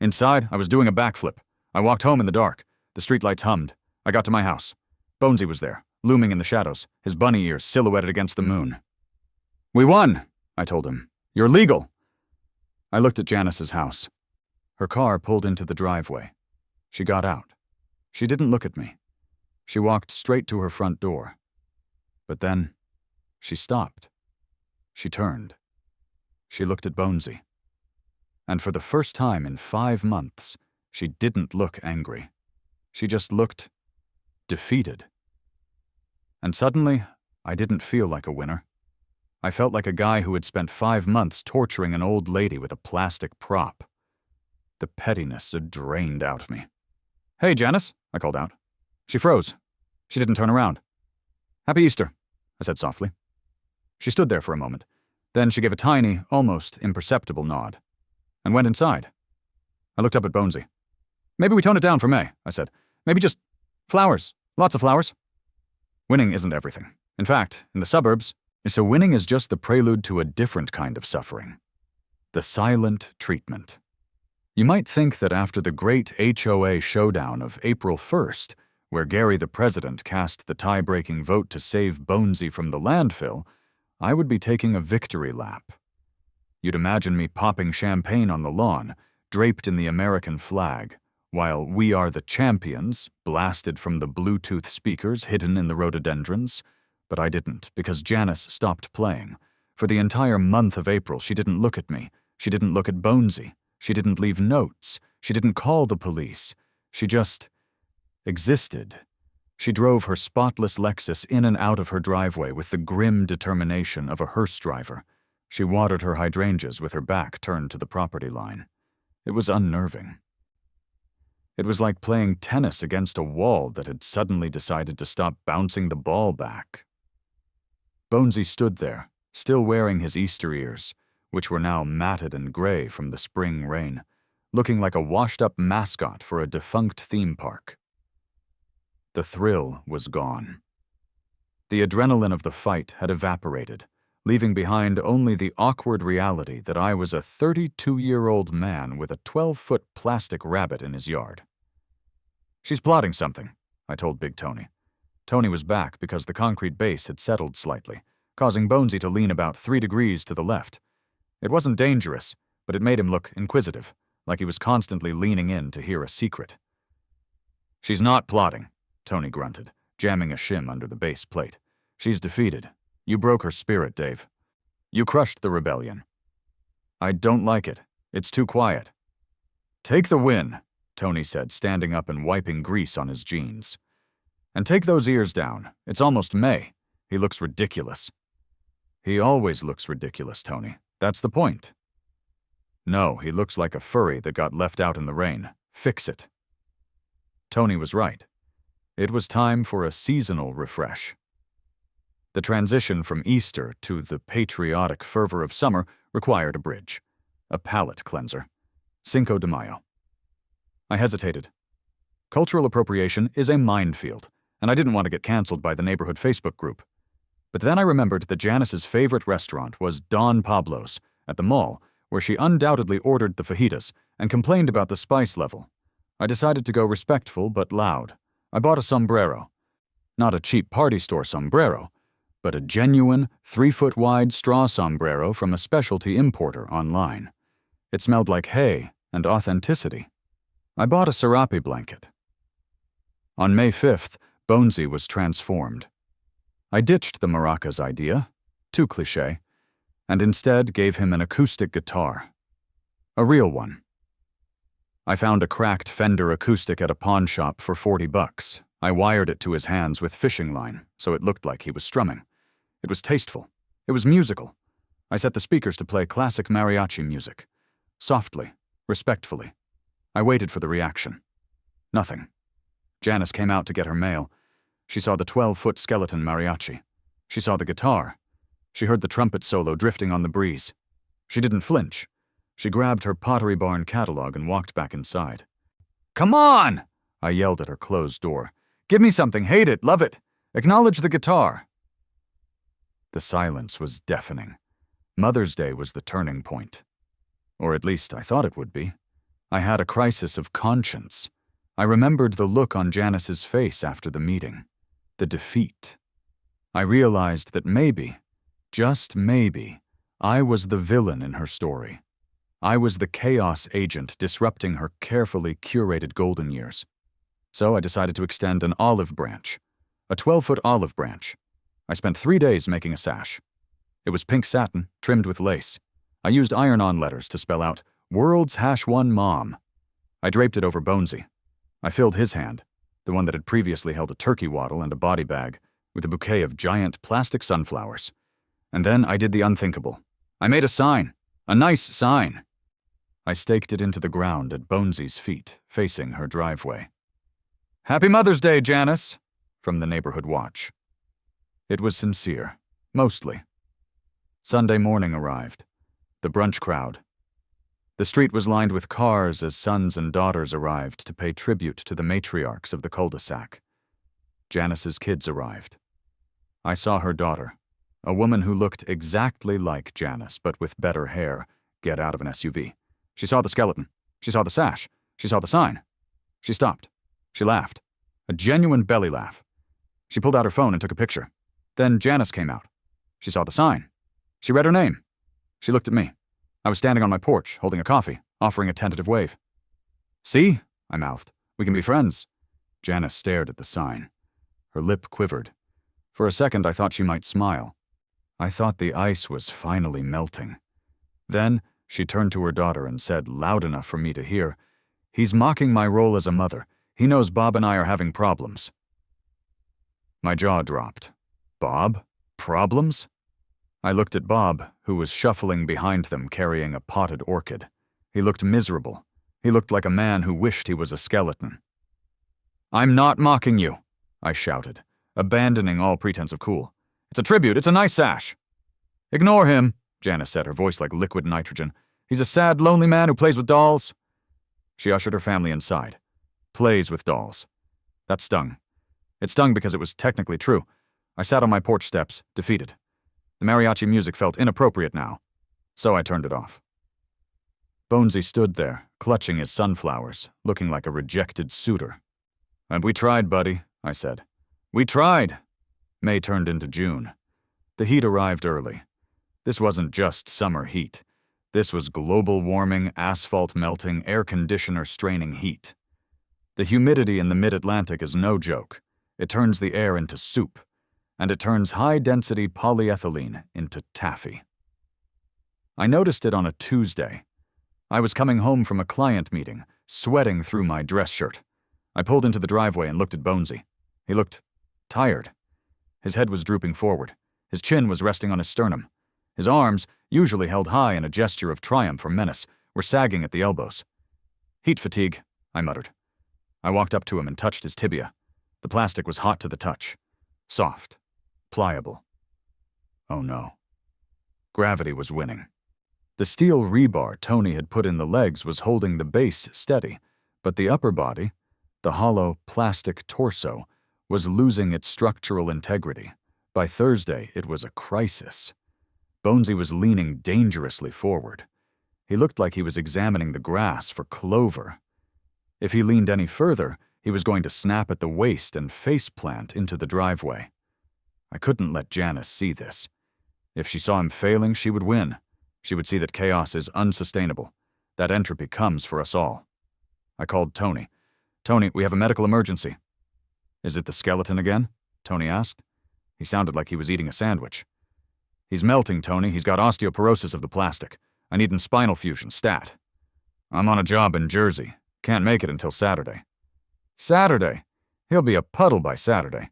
Inside, I was doing a backflip. I walked home in the dark. The streetlights hummed. I got to my house. Bonesy was there, looming in the shadows, his bunny ears silhouetted against the moon. "We won," I told him. "You're legal." I looked at Janice's house. Her car pulled into the driveway. She got out. She didn't look at me. She walked straight to her front door. But then, she stopped. She turned. She looked at Bonesy. And for the first time in 5 months, she didn't look angry. She just looked defeated. And suddenly, I didn't feel like a winner. I felt like a guy who had spent 5 months torturing an old lady with a plastic prop. The pettiness had drained out of me. "Hey, Janice," I called out. She froze. She didn't turn around. "Happy Easter," I said softly. She stood there for a moment. Then she gave a tiny, almost imperceptible nod, and went inside. I looked up at Bonesy. "Maybe we tone it down for May," I said. "Maybe just flowers. Lots of flowers." Winning isn't everything. In fact, in the suburbs, so winning is just the prelude to a different kind of suffering. The silent treatment. You might think that after the great HOA showdown of April 1st, where Gary the President cast the tie-breaking vote to save Bonesy from the landfill, I would be taking a victory lap. You'd imagine me popping champagne on the lawn, draped in the American flag, while "We Are the Champions" blasted from the Bluetooth speakers hidden in the rhododendrons. But I didn't, because Janice stopped playing. For the entire month of April, she didn't look at me. She didn't look at Bonesy. She didn't leave notes. She didn't call the police. She just existed. She drove her spotless Lexus in and out of her driveway with the grim determination of a hearse driver. She watered her hydrangeas with her back turned to the property line. It was unnerving. It was like playing tennis against a wall that had suddenly decided to stop bouncing the ball back. Bonesy stood there, still wearing his Easter ears, which were now matted and gray from the spring rain, looking like a washed-up mascot for a defunct theme park. The thrill was gone. The adrenaline of the fight had evaporated, leaving behind only the awkward reality that I was a 32-year-old man with a 12-foot plastic rabbit in his yard. "She's plotting something," I told Big Tony. Tony was back because the concrete base had settled slightly, causing Bonesy to lean about 3 degrees to the left. It wasn't dangerous, but it made him look inquisitive, like he was constantly leaning in to hear a secret. "She's not plotting," Tony grunted, jamming a shim under the base plate. "She's defeated. You broke her spirit, Dave. You crushed the rebellion." "I don't like it. It's too quiet." "Take the win," Tony said, standing up and wiping grease on his jeans. "And take those ears down. It's almost May. He looks ridiculous." "He always looks ridiculous, Tony. That's the point." No, he looks like a furry that got left out in the rain. Fix it. Tony was right. It was time for a seasonal refresh. The transition from Easter to the patriotic fervor of summer required a bridge, a palate cleanser. Cinco de Mayo. I hesitated. Cultural appropriation is a minefield, and I didn't want to get canceled by the neighborhood Facebook group. But then I remembered that Janice's favorite restaurant was Don Pablo's at the mall, where she undoubtedly ordered the fajitas and complained about the spice level. I decided to go respectful but loud. I bought a sombrero. Not a cheap party store sombrero, but a genuine 3-foot-wide straw sombrero from a specialty importer online. It smelled like hay and authenticity. I bought a serape blanket. On May 5th, Bonesy was transformed. I ditched the maracas idea, too cliché, and instead gave him an acoustic guitar. A real one. I found a cracked Fender acoustic at a pawn shop for $40. I wired it to his hands with fishing line, so it looked like he was strumming. It was tasteful. It was musical. I set the speakers to play classic mariachi music. Softly, respectfully. I waited for the reaction. Nothing. Janice came out to get her mail. She saw the 12-foot skeleton mariachi. She saw the guitar. She heard the trumpet solo drifting on the breeze. She didn't flinch. She grabbed her Pottery Barn catalog and walked back inside. "Come on!" I yelled at her closed door. "Give me something, hate it, love it. Acknowledge the guitar." The silence was deafening. Mother's Day was the turning point. Or at least I thought it would be. I had a crisis of conscience. I remembered the look on Janice's face after the meeting. The defeat. I realized that maybe, just maybe, I was the villain in her story. I was the chaos agent disrupting her carefully curated golden years. So I decided to extend an olive branch, a 12-foot olive branch. I spent 3 days making a sash. It was pink satin, trimmed with lace. I used iron-on letters to spell out, "World's #1 Mom." I draped it over Bonesy. I filled his hand, the one that had previously held a turkey waddle and a body bag, with a bouquet of giant plastic sunflowers. And then I did the unthinkable. I made a sign, a nice sign. I staked it into the ground at Bonesy's feet, facing her driveway. "Happy Mother's Day, Janice," from the neighborhood watch. It was sincere, mostly. Sunday morning arrived. The brunch crowd. The street was lined with cars as sons and daughters arrived to pay tribute to the matriarchs of the cul-de-sac. Janice's kids arrived. I saw her daughter, a woman who looked exactly like Janice but with better hair, get out of an SUV. She saw the skeleton. She saw the sash. She saw the sign. She stopped. She laughed. A genuine belly laugh. She pulled out her phone and took a picture. Then Janice came out. She saw the sign. She read her name. She looked at me. I was standing on my porch, holding a coffee, offering a tentative wave. "See?" I mouthed. "We can be friends." Janice stared at the sign. Her lip quivered. For a second, I thought she might smile. I thought the ice was finally melting. Then, she turned to her daughter and said, loud enough for me to hear, "He's mocking my role as a mother. He knows Bob and I are having problems." My jaw dropped. Bob? Problems? I looked at Bob, who was shuffling behind them carrying a potted orchid. He looked miserable. He looked like a man who wished he was a skeleton. "I'm not mocking you," I shouted, abandoning all pretense of cool. "It's a tribute. It's a nice sash." "Ignore him," Janice said, her voice like liquid nitrogen. "He's a sad, lonely man who plays with dolls." She ushered her family inside. Plays with dolls. That stung. It stung because it was technically true. I sat on my porch steps, defeated. The mariachi music felt inappropriate now, so I turned it off. Bonesy stood there, clutching his sunflowers, looking like a rejected suitor. "And we tried, buddy," I said. "We tried." May turned into June. The heat arrived early. This wasn't just summer heat. This was global warming, asphalt melting, air conditioner straining heat. The humidity in the mid-Atlantic is no joke. It turns the air into soup, and it turns high-density polyethylene into taffy. I noticed it on a Tuesday. I was coming home from a client meeting, sweating through my dress shirt. I pulled into the driveway and looked at Bonesy. He looked tired. His head was drooping forward. His chin was resting on his sternum. His arms, usually held high in a gesture of triumph or menace, were sagging at the elbows. "Heat fatigue," I muttered. I walked up to him and touched his tibia. The plastic was hot to the touch. Soft. Pliable. Oh no. Gravity was winning. The steel rebar Tony had put in the legs was holding the base steady, but the upper body, the hollow plastic torso, was losing its structural integrity. By Thursday, it was a crisis. Bonesy was leaning dangerously forward. He looked like he was examining the grass for clover. If he leaned any further, he was going to snap at the waist and face-plant into the driveway. I couldn't let Janice see this. If she saw him failing, she would win. She would see that chaos is unsustainable, that entropy comes for us all. I called Tony. "Tony, we have a medical emergency." "Is it the skeleton again?" Tony asked. He sounded like he was eating a sandwich. "He's melting, Tony. He's got osteoporosis of the plastic. I need an spinal fusion, stat. I'm on a job in Jersey. Can't make it until Saturday." "Saturday? He'll be a puddle by Saturday."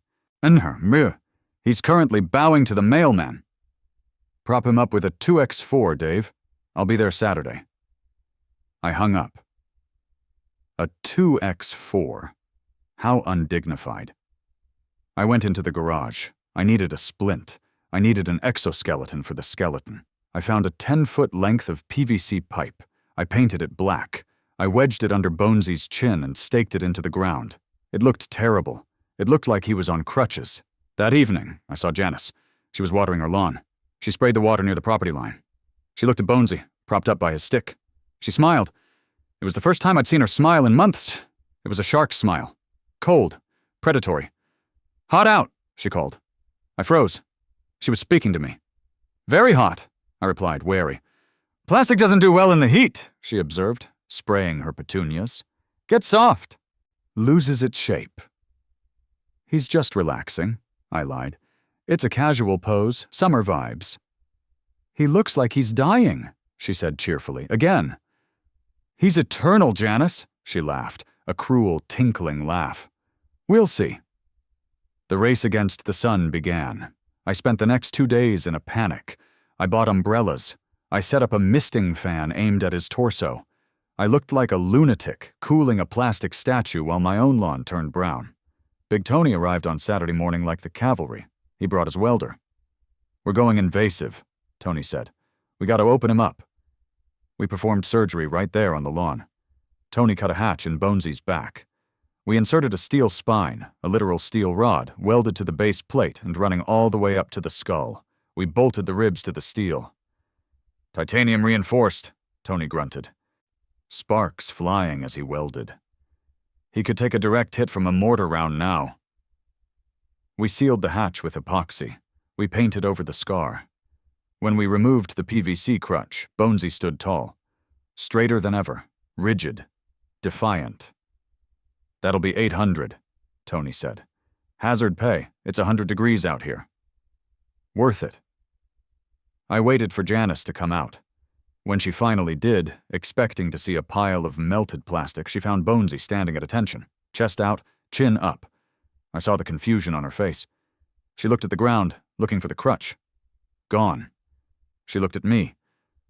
"He's currently bowing to the mailman." "Prop him up with a 2x4, Dave. I'll be there Saturday." I hung up. A 2x4. How undignified. I went into the garage. I needed a splint. I needed an exoskeleton for the skeleton. I found a 10-foot length of PVC pipe. I painted it black. I wedged it under Bonesy's chin and staked it into the ground. It looked terrible. It looked like he was on crutches. That evening, I saw Janice. She was watering her lawn. She sprayed the water near the property line. She looked at Bonesy, propped up by his stick. She smiled. It was the first time I'd seen her smile in months. It was a shark's smile. Cold. Predatory. "Hot out," she called. I froze. She was speaking to me. "Very hot," I replied, wary. "Plastic doesn't do well in the heat," she observed, spraying her petunias. "Gets soft. Loses its shape." "He's just relaxing," I lied. "It's a casual pose, summer vibes." "He looks like he's dying," she said cheerfully. Again. "He's eternal, Janice," she laughed, a cruel, tinkling laugh. "We'll see." The race against the sun began. I spent the next 2 days in a panic. I bought umbrellas. I set up a misting fan aimed at his torso. I looked like a lunatic, cooling a plastic statue while my own lawn turned brown. Big Tony arrived on Saturday morning like the cavalry. He brought his welder. "We're going invasive," Tony said. "We got to open him up." We performed surgery right there on the lawn. Tony cut a hatch in Bonesy's back. We inserted a steel spine, a literal steel rod, welded to the base plate and running all the way up to the skull. We bolted the ribs to the steel. "Titanium reinforced," Tony grunted. Sparks flying as he welded. He could take a direct hit from a mortar round now. We sealed the hatch with epoxy. We painted over the scar. When we removed the PVC crutch, Bonesy stood tall. Straighter than ever, rigid, defiant. "That'll be 800, Tony said. "Hazard pay. It's 100 degrees out here." "Worth it." I waited for Janice to come out. When she finally did, expecting to see a pile of melted plastic, she found Bonesy standing at attention, chest out, chin up. I saw the confusion on her face. She looked at the ground, looking for the crutch. Gone. She looked at me.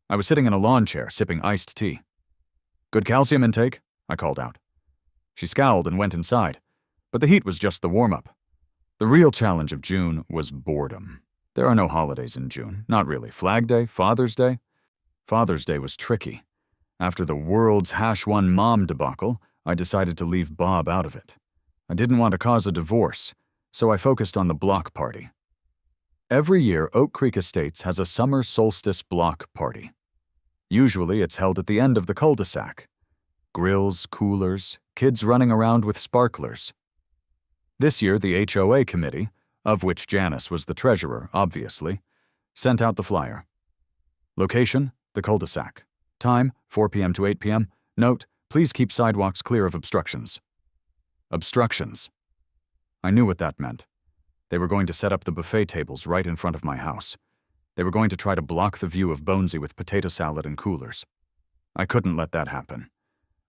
I was sitting in a lawn chair, sipping iced tea. "Good calcium intake?" I called out. She scowled and went inside, but the heat was just the warm-up. The real challenge of June was boredom. There are no holidays in June, not really. Flag Day, Father's Day. Father's Day was tricky. After the world's #1 mom debacle, I decided to leave Bob out of it. I didn't want to cause a divorce, so I focused on the block party. Every year, Oak Creek Estates has a summer solstice block party. Usually, it's held at the end of the cul-de-sac. Grills, coolers, kids running around with sparklers. This year, the HOA committee, of which Janice was the treasurer, obviously, sent out the flyer. Location, the cul-de-sac. Time, 4 p.m. to 8 p.m. Note, please keep sidewalks clear of obstructions. Obstructions. I knew what that meant. They were going to set up the buffet tables right in front of my house. They were going to try to block the view of Bonesy with potato salad and coolers. I couldn't let that happen.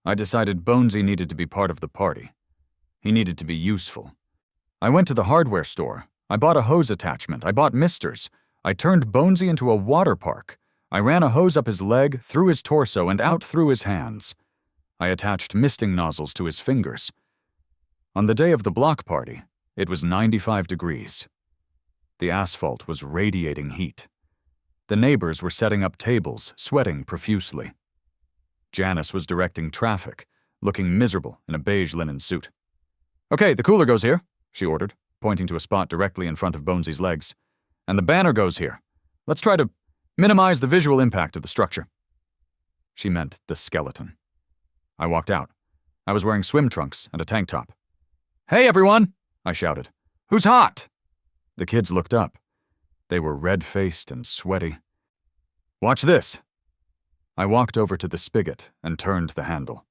I decided Bonesy needed to be part of the party. He needed to be useful. I went to the hardware store. I bought a hose attachment. I bought misters. I turned Bonesy into a water park. I ran a hose up his leg, through his torso, and out through his hands. I attached misting nozzles to his fingers. On the day of the block party, it was 95 degrees. The asphalt was radiating heat. The neighbors were setting up tables, sweating profusely. Janice was directing traffic, looking miserable in a beige linen suit. "Okay, the cooler goes here," she ordered, pointing to a spot directly in front of Bonesy's legs. "And the banner goes here. Let's try to minimize the visual impact of the structure." She meant the skeleton. I walked out. I was wearing swim trunks and a tank top. "Hey, everyone!" I shouted. "Who's hot?" The kids looked up. They were red-faced and sweaty. "Watch this." I walked over to the spigot and turned the handle.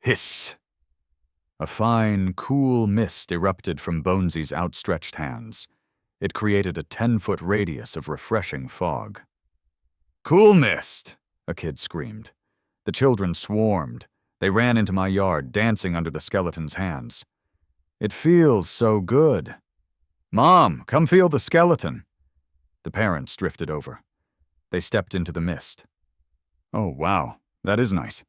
Hiss! A fine, cool mist erupted from Bonesy's outstretched hands. It created a 10-foot radius of refreshing fog. "Cool mist!" a kid screamed. The children swarmed. They ran into my yard, dancing under the skeleton's hands. "It feels so good." "Mom, come feel the skeleton." The parents drifted over. They stepped into the mist. "Oh, wow, that is nice."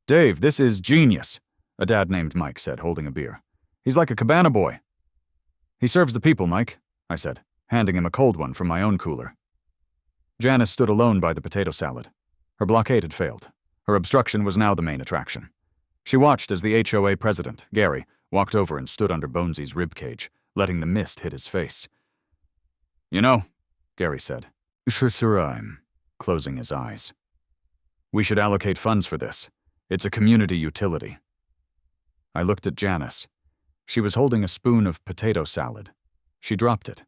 "Dave, this is genius," a dad named Mike said, holding a beer. "He's like a cabana boy." "He serves the people, Mike," I said, handing him a cold one from my own cooler. Janice stood alone by the potato salad. Her blockade had failed. Her obstruction was now the main attraction. She watched as the HOA president, Gary, walked over and stood under Bonesy's ribcage, letting the mist hit his face. "You know," Gary said, "I'm closing his eyes. We should allocate funds for this. It's a community utility." I looked at Janice. She was holding a spoon of potato salad. She dropped it.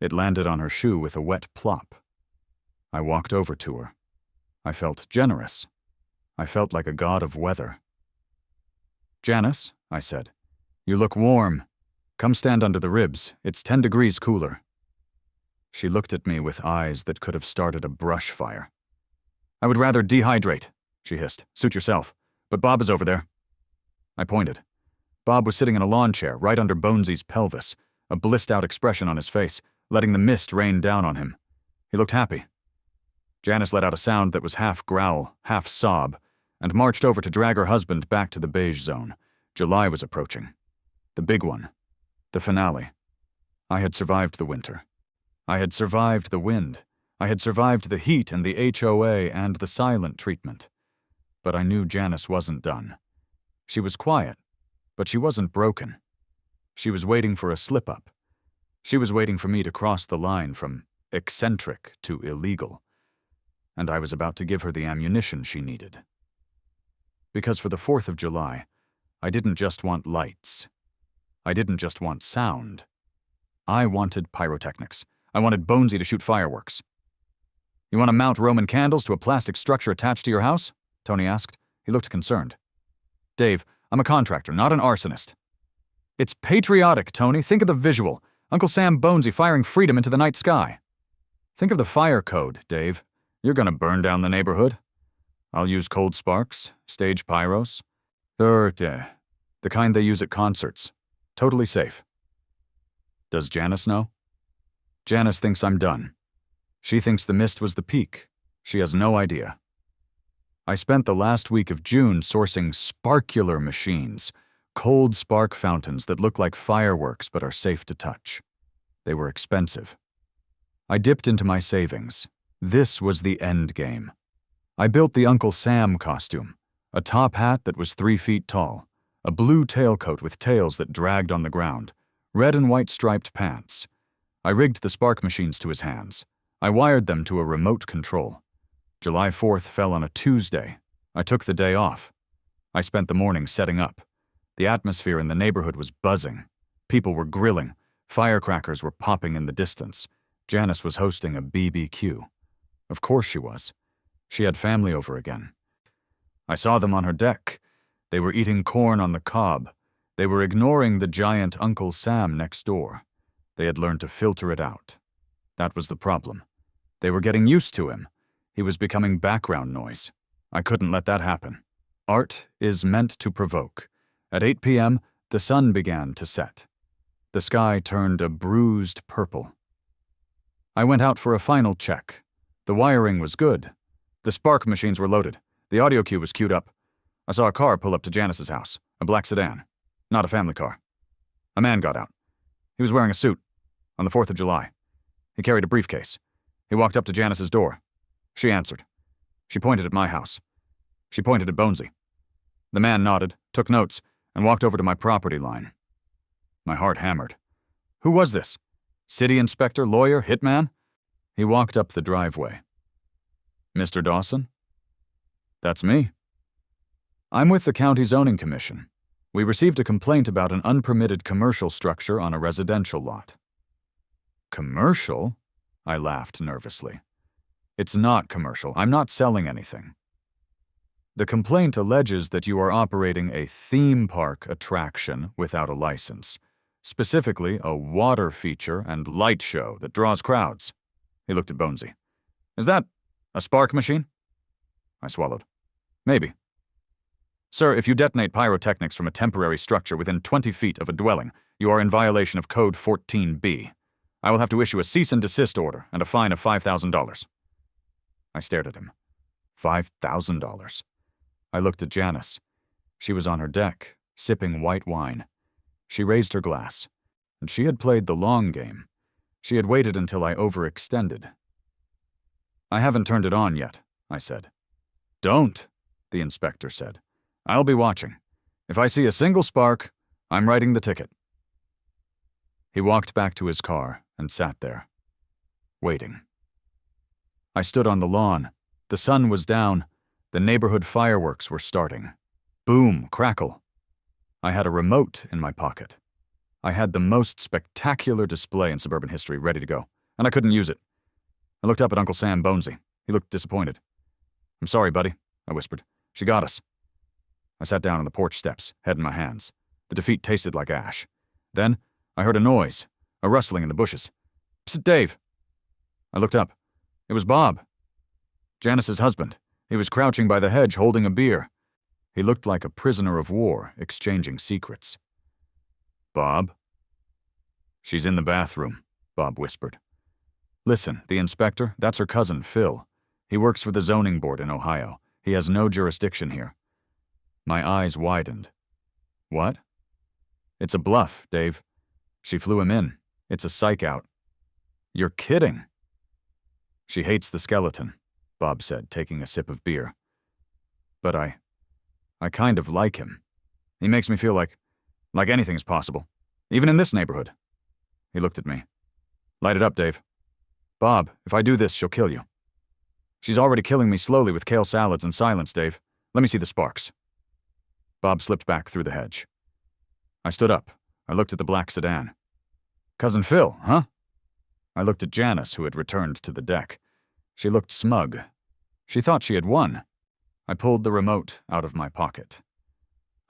It landed on her shoe with a wet plop. I walked over to her. I felt generous. I felt like a god of weather. "Janice," I said, "you look warm. Come stand under the ribs. It's 10 degrees cooler." She looked at me with eyes that could have started a brush fire. "I would rather dehydrate," she hissed. "Suit yourself. But Bob is over there." I pointed. Bob was sitting in a lawn chair right under Bonesy's pelvis, a blissed-out expression on his face, letting the mist rain down on him. He looked happy. Janice let out a sound that was half growl, half sob, and marched over to drag her husband back to the beige zone. July was approaching. The big one. The finale. I had survived the winter. I had survived the wind. I had survived the heat and the HOA and the silent treatment. But I knew Janice wasn't done. She was quiet, but she wasn't broken. She was waiting for a slip-up. She was waiting for me to cross the line from eccentric to illegal. And I was about to give her the ammunition she needed. Because for the 4th of July, I didn't just want lights. I didn't just want sound. I wanted pyrotechnics. I wanted Bonesy to shoot fireworks. "You want to mount Roman candles to a plastic structure attached to your house?" Tony asked. He looked concerned. "Dave, I'm a contractor, not an arsonist." "It's patriotic, Tony. Think of the visual. Uncle Sam Bonesy firing freedom into the night sky." "Think of the fire code, Dave. You're gonna burn down the neighborhood. I'll use cold sparks, stage pyros. They're, the kind they use at concerts. Totally safe." Does Janice know? Janice thinks I'm done. She thinks the mist was the peak. She has no idea. I spent the last week of June sourcing sparkular machines, cold spark fountains that look like fireworks but are safe to touch. They were expensive. I dipped into my savings. This was the end game. I built the Uncle Sam costume, a top hat that was 3 feet tall, a blue tailcoat with tails that dragged on the ground, red and white striped pants. I rigged the spark machines to his hands. I wired them to a remote control. July 4th fell on a Tuesday. I took the day off. I spent the morning setting up. The atmosphere in the neighborhood was buzzing. People were grilling. Firecrackers were popping in the distance. Janice was hosting a BBQ. Of course she was. She had family over again. I saw them on her deck. They were eating corn on the cob. They were ignoring the giant Uncle Sam next door. They had learned to filter it out. That was the problem. They were getting used to him. He was becoming background noise. I couldn't let that happen. Art is meant to provoke. At 8 p.m., the sun began to set. The sky turned a bruised purple. I went out for a final check. The wiring was good. The spark machines were loaded. The audio cue was queued up. I saw a car pull up to Janice's house, a black sedan. Not a family car. A man got out. He was wearing a suit. On the 4th of July. He carried a briefcase. He walked up to Janice's door. She answered. She pointed at my house. She pointed at Bonesy. The man nodded, took notes, and walked over to my property line. My heart hammered. Who was this? City inspector, lawyer, hitman? He walked up the driveway. Mr. Dawson? That's me. I'm with the County Zoning Commission. We received a complaint about an unpermitted commercial structure on a residential lot. Commercial? I laughed nervously. It's not commercial. I'm not selling anything. The complaint alleges that you are operating a theme park attraction without a license, specifically a water feature and light show that draws crowds. He looked at Bonesy. Is that a spark machine? I swallowed. Maybe. Sir, if you detonate pyrotechnics from a temporary structure within 20 feet of a dwelling, you are in violation of Code 14B. I will have to issue a cease and desist order and a fine of $5,000. I stared at him. $5,000. I looked at Janice. She was on her deck, sipping white wine. She raised her glass, and she had played the long game. She had waited until I overextended. I haven't turned it on yet, I said. Don't, the inspector said. I'll be watching. If I see a single spark, I'm writing the ticket. He walked back to his car and sat there, waiting. I stood on the lawn. The sun was down. The neighborhood fireworks were starting. Boom, crackle. I had a remote in my pocket. I had the most spectacular display in suburban history ready to go, and I couldn't use it. I looked up at Uncle Sam Bonesy. He looked disappointed. I'm sorry, buddy, I whispered. She got us. I sat down on the porch steps, head in my hands. The defeat tasted like ash. Then, I heard a noise, a rustling in the bushes. Psst, Dave. I looked up. It was Bob. Janice's husband. He was crouching by the hedge, holding a beer. He looked like a prisoner of war, exchanging secrets. Bob? She's in the bathroom, Bob whispered. Listen, the inspector, that's her cousin, Phil. He works for the zoning board in Ohio. He has no jurisdiction here. My eyes widened. What? It's a bluff, Dave. She flew him in. It's a psych out. You're kidding. She hates the skeleton, Bob said, taking a sip of beer. But I kind of like him. He makes me feel like anything's possible, even in this neighborhood. He looked at me. Light it up, Dave. Bob, if I do this, she'll kill you. She's already killing me slowly with kale salads and silence, Dave. Let me see the sparks. Bob slipped back through the hedge. I stood up. I looked at the black sedan. Cousin Phil, huh? I looked at Janice, who had returned to the deck. She looked smug. She thought she had won. I pulled the remote out of my pocket.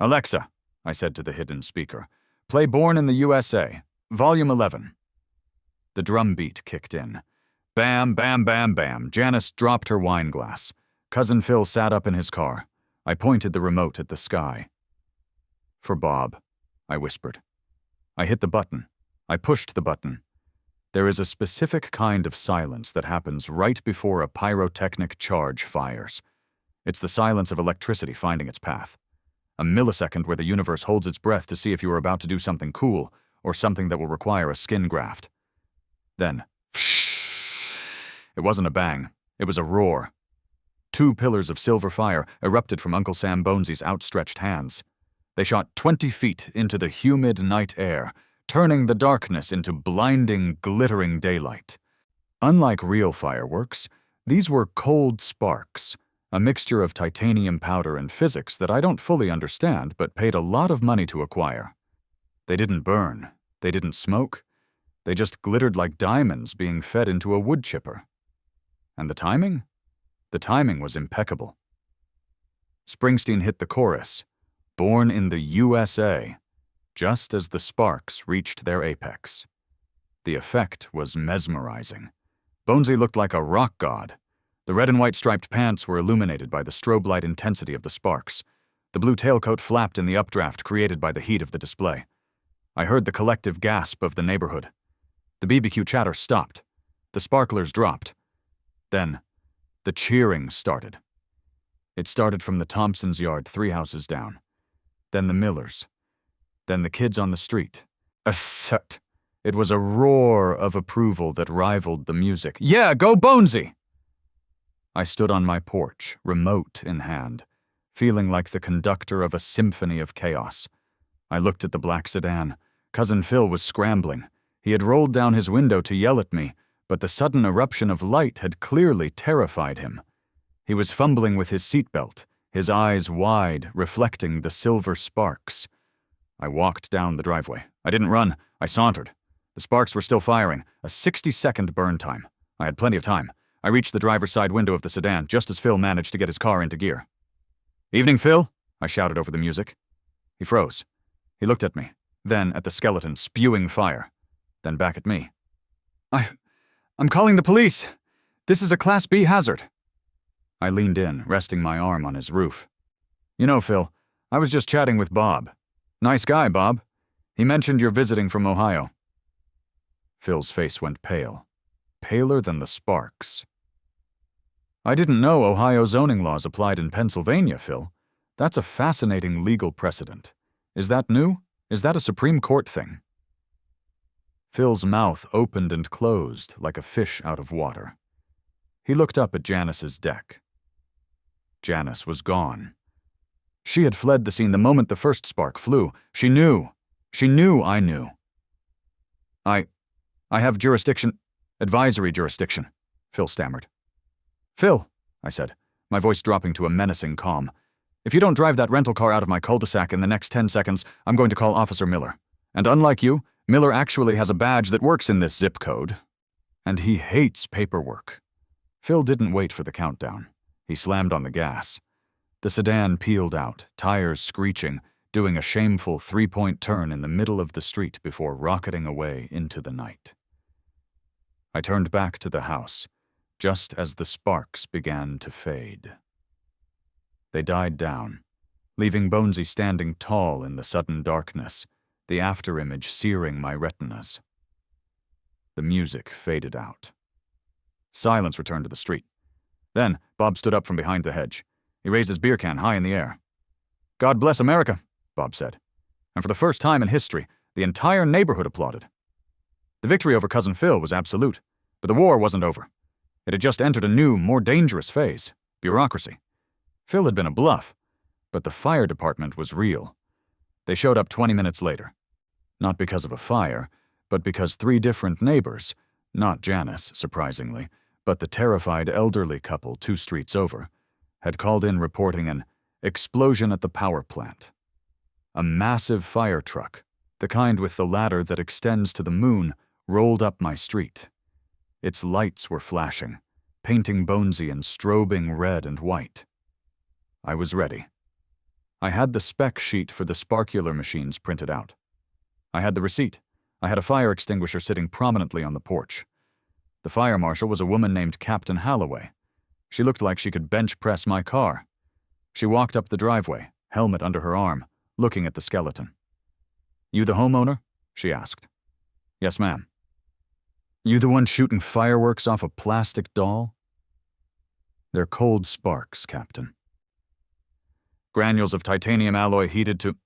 Alexa, I said to the hidden speaker, play Born in the USA, Volume 11. The drum beat kicked in. Bam, bam, bam, bam. Janice dropped her wine glass. Cousin Phil sat up in his car. I pointed the remote at the sky. For Bob, I whispered. I hit the button. I pushed the button. There is a specific kind of silence that happens right before a pyrotechnic charge fires. It's the silence of electricity finding its path. A millisecond where the universe holds its breath to see if you are about to do something cool or something that will require a skin graft. Then, it wasn't a bang. It was a roar. 2 pillars of silver fire erupted from Uncle Sam Bonesy's outstretched hands. They shot 20 feet into the humid night air, turning the darkness into blinding, glittering daylight. Unlike real fireworks, these were cold sparks, a mixture of titanium powder and physics that I don't fully understand but paid a lot of money to acquire. They didn't burn. They didn't smoke. They just glittered like diamonds being fed into a wood chipper. And the timing? The timing was impeccable. Springsteen hit the chorus, Born in the USA, just as the sparks reached their apex. The effect was mesmerizing. Bonesy looked like a rock god. The red and white striped pants were illuminated by the strobe light intensity of the sparks. The blue tailcoat flapped in the updraft created by the heat of the display. I heard the collective gasp of the neighborhood. The BBQ chatter stopped. The sparklers dropped. Then, The cheering started. It started from the Thompsons' yard 3 houses down. Then the Millers. Then the kids on the street. It was a roar of approval that rivaled the music. Yeah, go Bonesy! I stood on my porch, remote in hand, feeling like the conductor of a symphony of chaos. I looked at the black sedan. Cousin Phil was scrambling. He had rolled down his window to yell at me, but the sudden eruption of light had clearly terrified him. He was fumbling with his seatbelt, his eyes wide, reflecting the silver sparks. I walked down the driveway. I didn't run. I sauntered. The sparks were still firing, a 60-second burn time. I had plenty of time. I reached the driver's side window of the sedan just as Phil managed to get his car into gear. "Evening, Phil," I shouted over the music. He froze. He looked at me, then at the skeleton spewing fire, then back at me. I'm calling the police. This is a Class B hazard." I leaned in, resting my arm on his roof. "You know, Phil, I was just chatting with Bob. Nice guy, Bob. He mentioned you're visiting from Ohio." Phil's face went pale. Paler than the sparks. "I didn't know Ohio zoning laws applied in Pennsylvania, Phil. That's a fascinating legal precedent. Is that new? Is that a Supreme Court thing?" Phil's mouth opened and closed like a fish out of water. He looked up at Janice's deck. Janice was gone. She had fled the scene the moment the first spark flew. She knew. She knew I knew. I have advisory jurisdiction, Phil stammered. "Phil," I said, my voice dropping to a menacing calm, "if you don't drive that rental car out of my cul-de-sac in the next 10 seconds, I'm going to call Officer Miller. And unlike you, Miller actually has a badge that works in this zip code. And he hates paperwork." Phil didn't wait for the countdown. He slammed on the gas. The sedan peeled out, tires screeching, doing a shameful 3-point turn in the middle of the street before rocketing away into the night. I turned back to the house, just as the sparks began to fade. They died down, leaving Bonesy standing tall in the sudden darkness, the afterimage searing my retinas. The music faded out. Silence returned to the street. Then, Bob stood up from behind the hedge. He raised his beer can high in the air. "God bless America," Bob said. And for the first time in history, the entire neighborhood applauded. The victory over Cousin Phil was absolute, but the war wasn't over. It had just entered a new, more dangerous phase: bureaucracy. Phil had been a bluff, but the fire department was real. They showed up 20 minutes later. Not because of a fire, but because 3 different neighbors, not Janice, surprisingly, but the terrified elderly couple 2 streets over, had called in reporting an explosion at the power plant. A massive fire truck, the kind with the ladder that extends to the moon, rolled up my street. Its lights were flashing, painting Bonesy in strobing red and white. I was ready. I had the spec sheet for the sparkular machines printed out. I had the receipt. I had a fire extinguisher sitting prominently on the porch. The fire marshal was a woman named Captain Halloway. She looked like she could bench press my car. She walked up the driveway, helmet under her arm, looking at the skeleton. "You the homeowner?" she asked. "Yes, ma'am." "You the one shooting fireworks off a plastic doll?" "They're cold sparks, Captain. Granules of titanium alloy heated to—"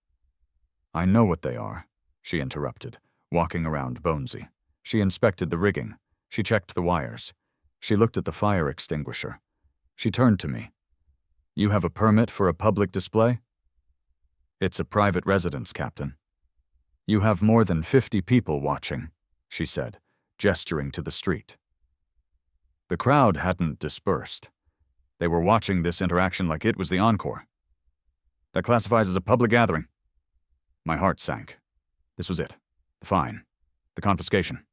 "I know what they are," she interrupted, walking around Bonesy. She inspected the rigging. She checked the wires. She looked at the fire extinguisher. She turned to me. "You have a permit for a public display?" "It's a private residence, Captain." "You have more than 50 people watching," she said, gesturing to the street. The crowd hadn't dispersed. They were watching this interaction like it was the encore. "That classifies as a public gathering." My heart sank. This was it. The fine. The confiscation.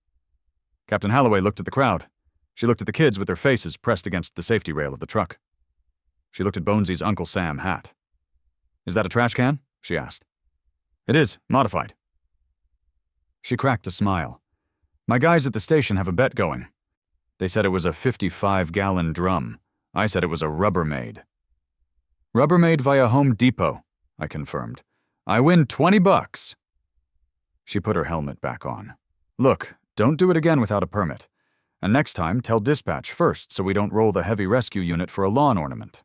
Captain Halloway looked at the crowd. She looked at the kids with their faces pressed against the safety rail of the truck. She looked at Bonesy's Uncle Sam hat. "Is that a trash can?" she asked. "It is, modified." She cracked a smile. "My guys at the station have a bet going. They said it was a 55-gallon drum. I said it was a Rubbermaid." "Rubbermaid via Home Depot," I confirmed. "I win $20. She put her helmet back on. "Look, don't do it again without a permit. And next time, tell dispatch first so we don't roll the heavy rescue unit for a lawn ornament."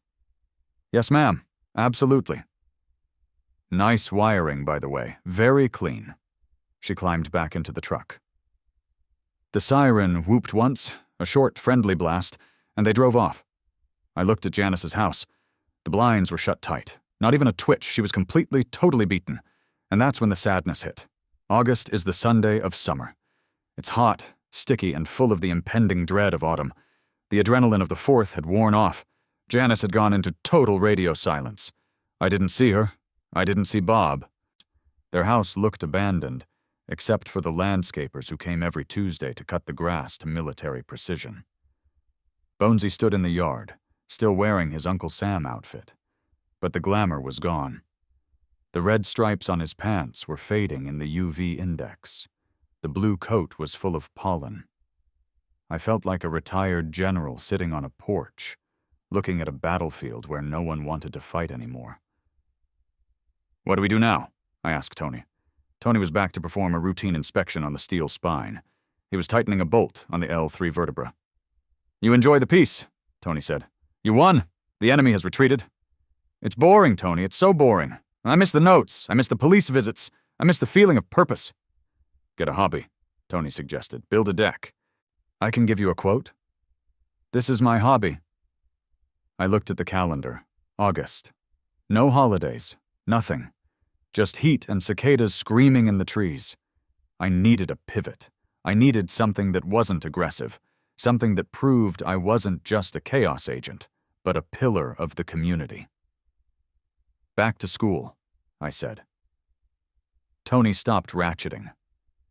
"Yes, ma'am. Absolutely." "Nice wiring, by the way. Very clean." She climbed back into the truck. The siren whooped once, a short, friendly blast, and they drove off. I looked at Janice's house. The blinds were shut tight. Not even a twitch. She was completely, totally beaten. And that's when the sadness hit. August is the Sunday of summer. It's hot, sticky, and full of the impending dread of autumn. The adrenaline of the 4th had worn off. Janice had gone into total radio silence. I didn't see her. I didn't see Bob. Their house looked abandoned, except for the landscapers who came every Tuesday to cut the grass to military precision. Bonesy stood in the yard, still wearing his Uncle Sam outfit. But the glamour was gone. The red stripes on his pants were fading in the UV index. The blue coat was full of pollen. I felt like a retired general sitting on a porch, looking at a battlefield where no one wanted to fight anymore. "What do we do now?" I asked Tony. Tony was back to perform a routine inspection on the steel spine. He was tightening a bolt on the L3 vertebra. "You enjoy the piece," Tony said. "You won. The enemy has retreated." "It's boring, Tony. It's so boring. I miss the notes. I miss the police visits. I miss the feeling of purpose." "Get a hobby," Tony suggested. "Build a deck." "I can give you a quote." "This is my hobby." I looked at the calendar. August. No holidays. Nothing. Just heat and cicadas screaming in the trees. I needed a pivot. I needed something that wasn't aggressive. Something that proved I wasn't just a chaos agent, but a pillar of the community. "Back to school," I said. Tony stopped ratcheting.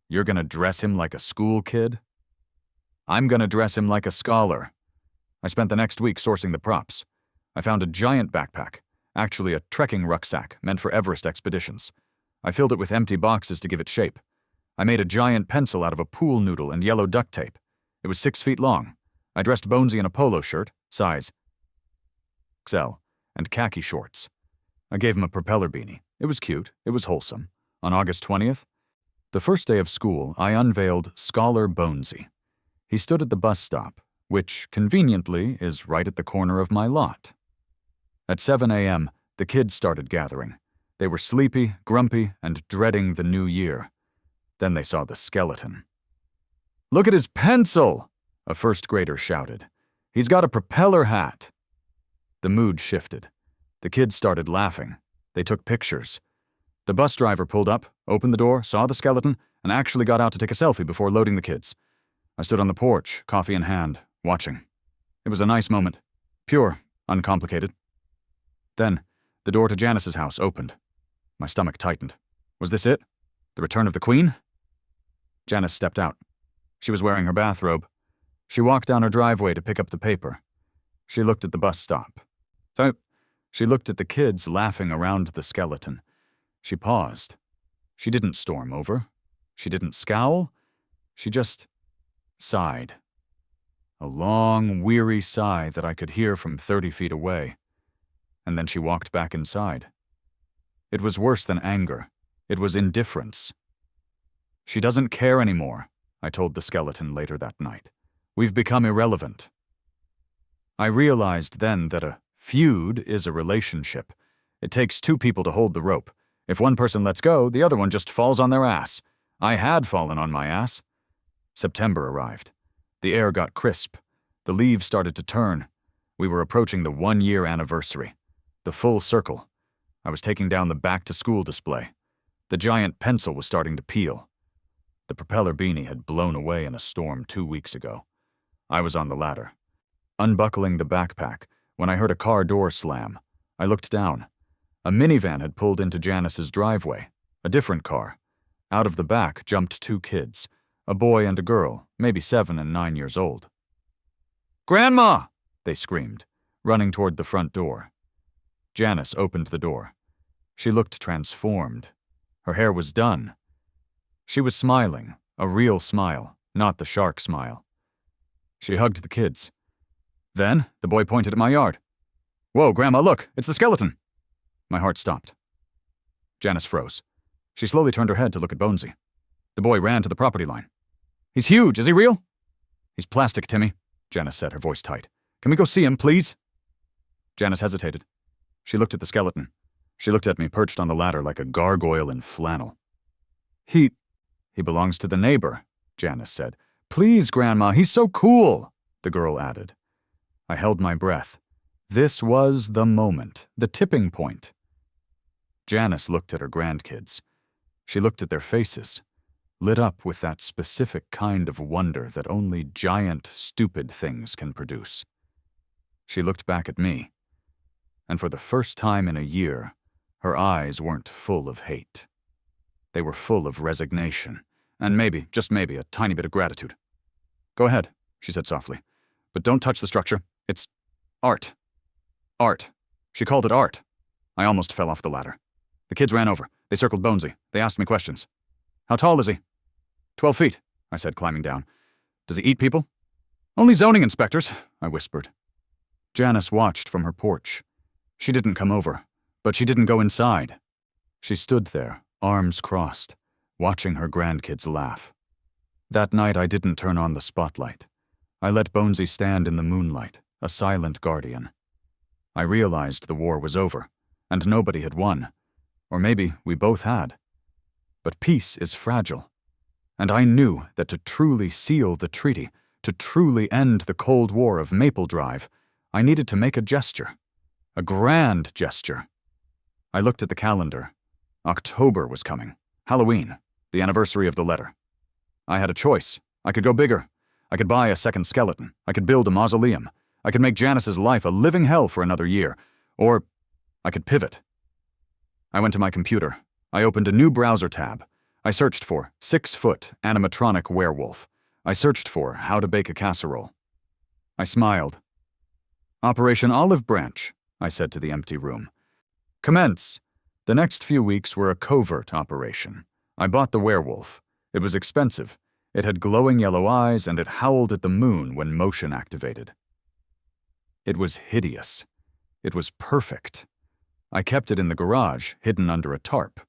"You're gonna dress him like a school kid?" "I'm gonna dress him like a scholar." I spent the next week sourcing the props. I found a giant backpack, actually a trekking rucksack meant for Everest expeditions. I filled it with empty boxes to give it shape. I made a giant pencil out of a pool noodle and yellow duct tape. It was 6 feet long. I dressed Bonesy in a polo shirt, size XL, and khaki shorts. I gave him a propeller beanie. It was cute. It was wholesome. On August 20th, the first day of school, I unveiled Scholar Bonesy. He stood at the bus stop, which, conveniently, is right at the corner of my lot. At 7 a.m., the kids started gathering. They were sleepy, grumpy, and dreading the new year. Then they saw the skeleton. "Look at his pencil!" a first grader shouted. "He's got a propeller hat." The mood shifted. The kids started laughing. They took pictures. The bus driver pulled up, opened the door, saw the skeleton, and actually got out to take a selfie before loading the kids. I stood on the porch, coffee in hand, watching. It was a nice moment. Pure, uncomplicated. Then, the door to Janice's house opened. My stomach tightened. Was this it? The return of the Queen? Janice stepped out. She was wearing her bathrobe. She walked down her driveway to pick up the paper. She looked at the bus stop. She looked at the kids laughing around the skeleton. She paused. She didn't storm over. She didn't scowl. She just sighed. A long, weary sigh that I could hear from 30 feet away. And then she walked back inside. It was worse than anger. It was indifference. "She doesn't care anymore," I told the skeleton later that night. "We've become irrelevant." I realized then that a feud is a relationship. It takes two people to hold the rope. If one person lets go, the other one just falls on their ass. I had fallen on my ass. September arrived. The air got crisp. The leaves started to turn. We were approaching the 1-year anniversary. The full circle. I was taking down the back-to-school display. The giant pencil was starting to peel. The propeller beanie had blown away in a storm 2 weeks ago. I was on the ladder, unbuckling the backpack, when I heard a car door slam. I looked down. A minivan had pulled into Janice's driveway. A different car. Out of the back jumped 2 kids, a boy and a girl, maybe 7 and 9 years old. "Grandma!" they screamed, running toward the front door. Janice opened the door. She looked transformed. Her hair was done. She was smiling, a real smile, not the shark smile. She hugged the kids. Then, the boy pointed at my yard. "Whoa, Grandma, look, it's the skeleton." My heart stopped. Janice froze. She slowly turned her head to look at Bonesy. The boy ran to the property line. "He's huge, is he real?" He's plastic, Timmy, Janice said, her voice tight. Can we go see him, please? Janice hesitated. She looked at the skeleton. She looked at me perched on the ladder like a gargoyle in flannel. He belongs to the neighbor, Janice said. Please, Grandma, he's so cool, the girl added. I held my breath. This was the moment, the tipping point. Janice looked at her grandkids. She looked at their faces, lit up with that specific kind of wonder that only giant, stupid things can produce. She looked back at me, and for the first time in a year, her eyes weren't full of hate. They were full of resignation, and maybe, just maybe, a tiny bit of gratitude. Go ahead, she said softly, but don't touch the structure. It's art. Art. She called it art. I almost fell off the ladder. The kids ran over. They circled Bonesy. They asked me questions. How tall is he? 12 feet, I said, climbing down. Does he eat people? Only zoning inspectors, I whispered. Janice watched from her porch. She didn't come over, but she didn't go inside. She stood there, arms crossed, watching her grandkids laugh. That night I didn't turn on the spotlight. I let Bonesy stand in the moonlight, a silent guardian. I realized the war was over, and nobody had won. Or maybe we both had. But peace is fragile. And I knew that to truly seal the treaty, to truly end the Cold War of Maple Drive, I needed to make a gesture. A grand gesture. I looked at the calendar. October was coming. Halloween, the anniversary of the letter. I had a choice. I could go bigger. I could buy a second skeleton. I could build a mausoleum. I could make Janice's life a living hell for another year. Or I could pivot. I went to my computer. I opened a new browser tab. I searched for 6-foot animatronic werewolf. I searched for how to bake a casserole. I smiled. Operation Olive Branch, I said to the empty room. Commence. The next few weeks were a covert operation. I bought the werewolf. It was expensive. It had glowing yellow eyes and it howled at the moon when motion activated. It was hideous. It was perfect. I kept it in the garage, hidden under a tarp.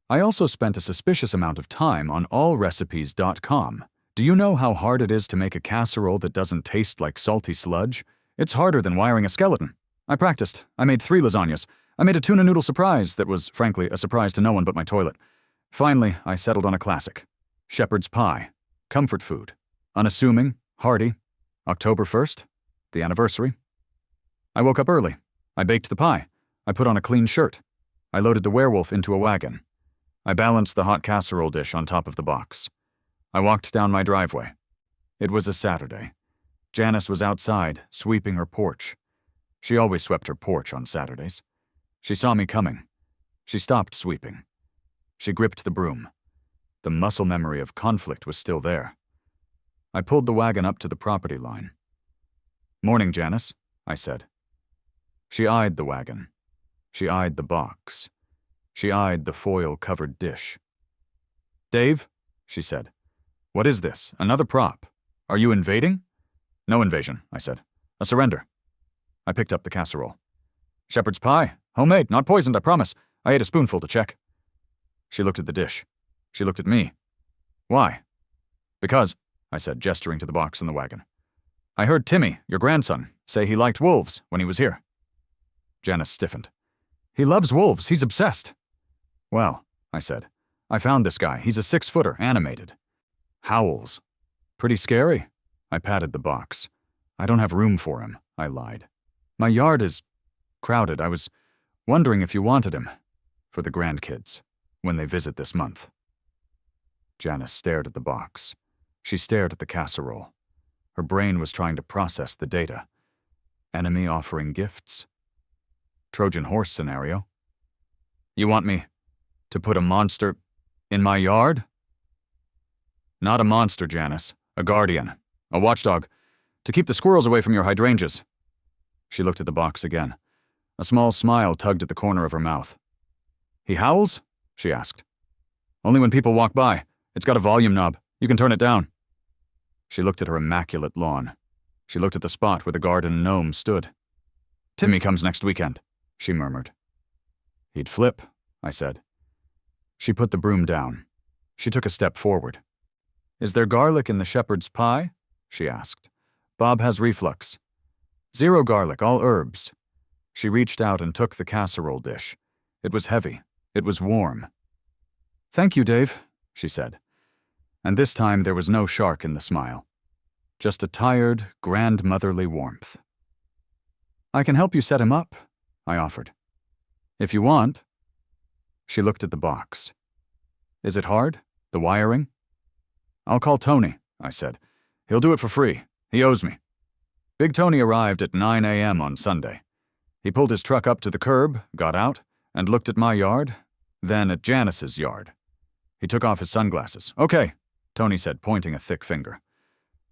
I also spent a suspicious amount of time on allrecipes.com. Do you know how hard it is to make a casserole that doesn't taste like salty sludge? It's harder than wiring a skeleton. I practiced. I made 3 lasagnas. I made a tuna noodle surprise that was, frankly, a surprise to no one but my toilet. Finally, I settled on a classic. Shepherd's pie. Comfort food. Unassuming. Hearty. October 1st. The anniversary. I woke up early. I baked the pie. I put on a clean shirt. I loaded the werewolf into a wagon. I balanced the hot casserole dish on top of the box. I walked down my driveway. It was a Saturday. Janice was outside, sweeping her porch. She always swept her porch on Saturdays. She saw me coming. She stopped sweeping. She gripped the broom. The muscle memory of conflict was still there. I pulled the wagon up to the property line. Morning, Janice, I said. She eyed the wagon. She eyed the box. She eyed the foil-covered dish. Dave, she said, what is this? Another prop? Are you invading? No invasion, I said. A surrender. I picked up the casserole. Shepherd's pie. Homemade, not poisoned, I promise. I ate a spoonful to check. She looked at the dish. She looked at me. Why? Because, I said, gesturing to the box in the wagon. I heard Timmy, your grandson, say he liked wolves when he was here. Janice stiffened. He loves wolves. He's obsessed. Well, I said, I found this guy. He's a 6-footer, animated. Howls. Pretty scary. I patted the box. I don't have room for him, I lied. My yard is crowded. I was wondering if you wanted him for the grandkids when they visit this month. Janice stared at the box. She stared at the casserole. Her brain was trying to process the data. Enemy offering gifts. Trojan horse scenario. You want me to put a monster in my yard? Not a monster, Janice. A guardian. A watchdog. To keep the squirrels away from your hydrangeas. She looked at the box again. A small smile tugged at the corner of her mouth. He howls? She asked. Only when people walk by. It's got a volume knob. You can turn it down. She looked at her immaculate lawn. She looked at the spot where the garden gnome stood. Timmy comes next weekend, she murmured. He'd flip, I said. She put the broom down. She took a step forward. Is there garlic in the shepherd's pie? she asked. Bob has reflux. 0 garlic, all herbs. She reached out and took the casserole dish. It was heavy. It was warm. Thank you, Dave, she said. And this time there was no shark in the smile. Just a tired, grandmotherly warmth. I can help you set him up, I offered. If you want. She looked at the box. Is it hard? The wiring? I'll call Tony, I said. He'll do it for free. He owes me. Big Tony arrived at 9 a.m. on Sunday. He pulled his truck up to the curb, got out, and looked at my yard, then at Janice's yard. He took off his sunglasses. Okay, Tony said, pointing a thick finger.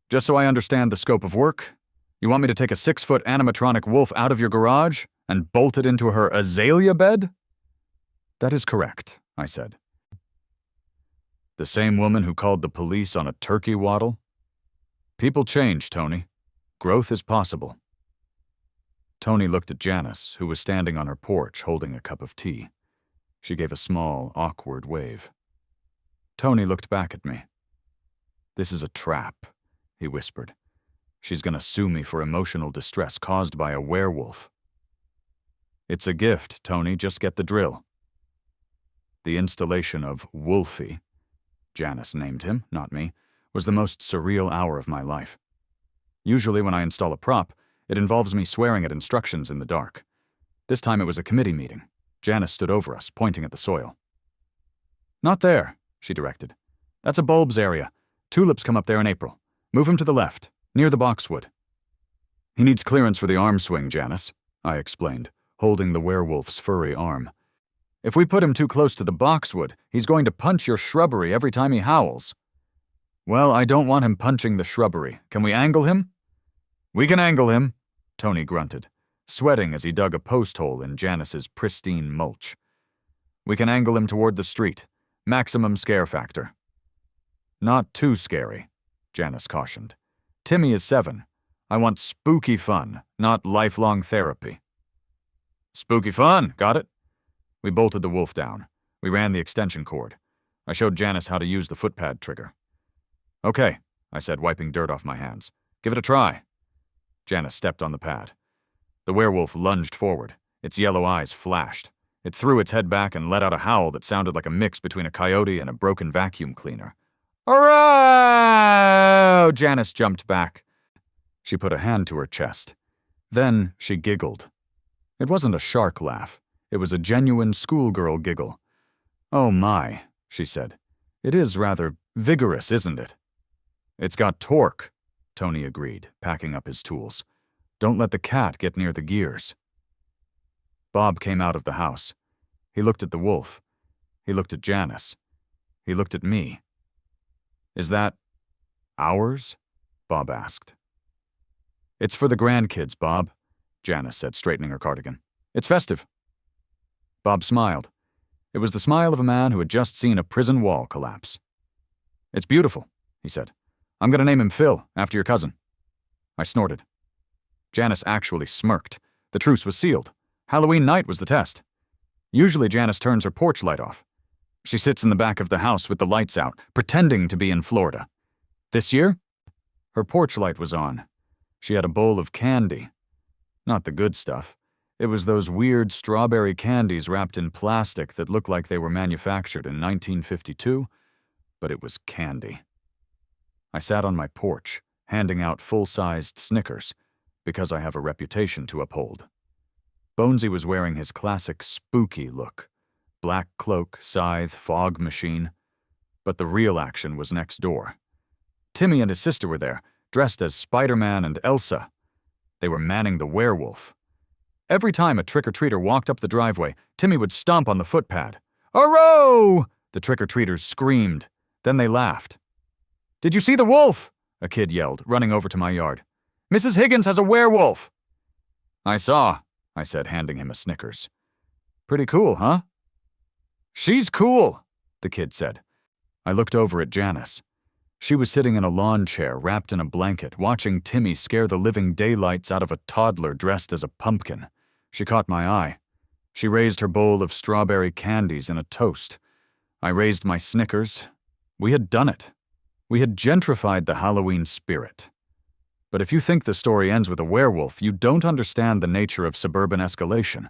Just so I understand the scope of work, you want me to take a 6-foot animatronic wolf out of your garage and bolt it into her azalea bed? That is correct, I said. The same woman who called the police on a turkey waddle? People change, Tony. Growth is possible. Tony looked at Janice, who was standing on her porch holding a cup of tea. She gave a small, awkward wave. Tony looked back at me. This is a trap, he whispered. She's gonna sue me for emotional distress caused by a werewolf. It's a gift, Tony, just get the drill. The installation of Wolfie, Janice named him, not me, was the most surreal hour of my life. Usually when I install a prop, it involves me swearing at instructions in the dark. This time it was a committee meeting. Janice stood over us, pointing at the soil. Not there, she directed. That's a bulbs area. Tulips come up there in April. Move him to the left, near the boxwood. He needs clearance for the arm swing, Janice, I explained, holding the werewolf's furry arm. If we put him too close to the boxwood, he's going to punch your shrubbery every time he howls. Well, I don't want him punching the shrubbery. Can we angle him? We can angle him, Tony grunted, sweating as he dug a post hole in Janice's pristine mulch. We can angle him toward the street. Maximum scare factor. Not too scary, Janice cautioned. Timmy is 7. I want spooky fun, not lifelong therapy. Spooky fun, got it? We bolted the wolf down. We ran the extension cord. I showed Janice how to use the footpad trigger. Okay, I said, wiping dirt off my hands. Give it a try. Janice stepped on the pad. The werewolf lunged forward. Its yellow eyes flashed. It threw its head back and let out a howl that sounded like a mix between a coyote and a broken vacuum cleaner. "Hurrah!" Janice jumped back. She put a hand to her chest. Then she giggled. It wasn't a shark laugh. It was a genuine schoolgirl giggle. Oh my, she said. It is rather vigorous, isn't it? It's got torque, Tony agreed, packing up his tools. Don't let the cat get near the gears. Bob came out of the house. He looked at the wolf. He looked at Janice. He looked at me. Is that ours? Bob asked. It's for the grandkids, Bob, Janice said, straightening her cardigan. It's festive. Bob smiled. It was the smile of a man who had just seen a prison wall collapse. It's beautiful, he said. I'm going to name him Phil, after your cousin. I snorted. Janice actually smirked. The truce was sealed. Halloween night was the test. Usually Janice turns her porch light off. She sits in the back of the house with the lights out, pretending to be in Florida. This year, her porch light was on. She had a bowl of candy. Not the good stuff. It was those weird strawberry candies wrapped in plastic that looked like they were manufactured in 1952, but it was candy. I sat on my porch, handing out full-sized Snickers, because I have a reputation to uphold. Bonesy was wearing his classic spooky look. Black cloak, scythe, fog machine. But the real action was next door. Timmy and his sister were there, dressed as Spider-Man and Elsa. They were manning the werewolf. Every time a trick-or-treater walked up the driveway, Timmy would stomp on the footpad. "Arrow!" The trick-or-treaters screamed. Then they laughed. "Did you see the wolf?" a kid yelled, running over to my yard. "Mrs. Higgins has a werewolf." "I saw," I said, handing him a Snickers. "Pretty cool, huh?" "She's cool," the kid said. I looked over at Janice. She was sitting in a lawn chair wrapped in a blanket, watching Timmy scare the living daylights out of a toddler dressed as a pumpkin. She caught my eye. She raised her bowl of strawberry candies in a toast. I raised my Snickers. We had done it. We had gentrified the Halloween spirit. But if you think the story ends with a werewolf, you don't understand the nature of suburban escalation.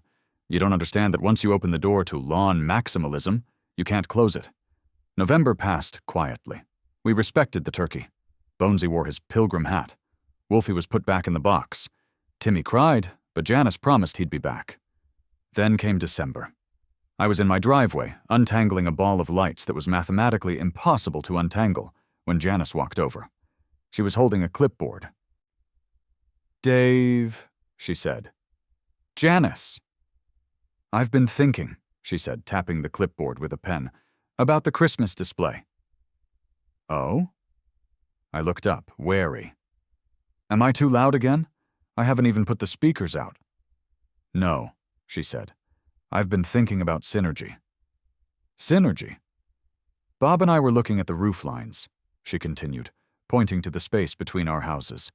You don't understand that once you open the door to lawn maximalism, you can't close it. November passed quietly. We respected the turkey. Bonesy wore his pilgrim hat. Wolfie was put back in the box. Timmy cried, but Janice promised he'd be back. Then came December. I was in my driveway, untangling a ball of lights that was mathematically impossible to untangle, when Janice walked over. She was holding a clipboard. "Dave," she said. "Janice." "I've been thinking," she said, tapping the clipboard with a pen, "about the Christmas display." "Oh?" I looked up, wary. "Am I too loud again? I haven't even put the speakers out." "No," she said. "I've been thinking about synergy." "Synergy?" "Bob and I were looking at the roof lines," she continued, pointing to the space between our houses.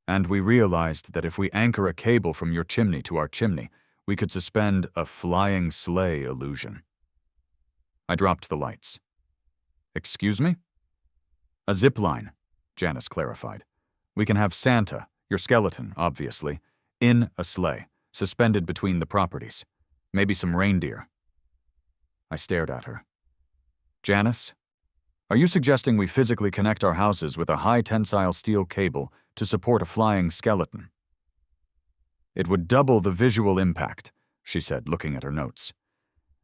"And we realized that if we anchor a cable from your chimney to our chimney, we could suspend a flying sleigh illusion." I dropped the lights. "Excuse me?" "A zip line," Janice clarified. "We can have Santa, your skeleton, obviously, in a sleigh, suspended between the properties. Maybe some reindeer." I stared at her. "Janice, are you suggesting we physically connect our houses with a high-tensile steel cable to support a flying skeleton?" "It would double the visual impact," she said, looking at her notes.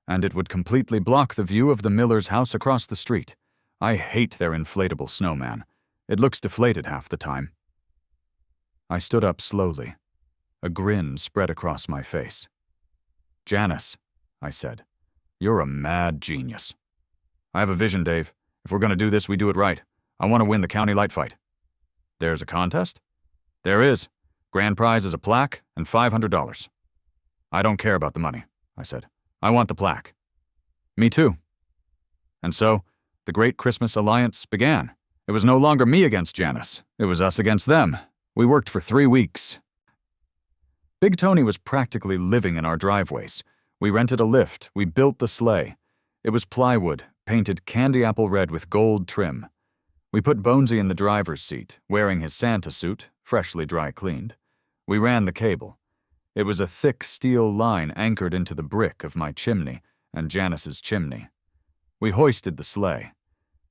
"And it would completely block the view of the Miller's house across the street. I hate their inflatable snowman. It looks deflated half the time." I stood up slowly. A grin spread across my face. "Janice," I said, "you're a mad genius." "I have a vision, Dave. If we're going to do this, we do it right. I want to win the county light fight." "There's a contest?" "There is. Grand prize is a plaque and $500. "I don't care about the money," I said. "I want the plaque." "Me too." And so, the Great Christmas Alliance began. It was no longer me against Janice. It was us against them. We worked for 3 weeks. Big Tony was practically living in our driveways. We rented a lift. We built the sleigh. It was plywood, painted candy apple red with gold trim. We put Bonesy in the driver's seat, wearing his Santa suit, freshly dry cleaned. We ran the cable. It was a thick steel line anchored into the brick of my chimney and Janice's chimney. We hoisted the sleigh.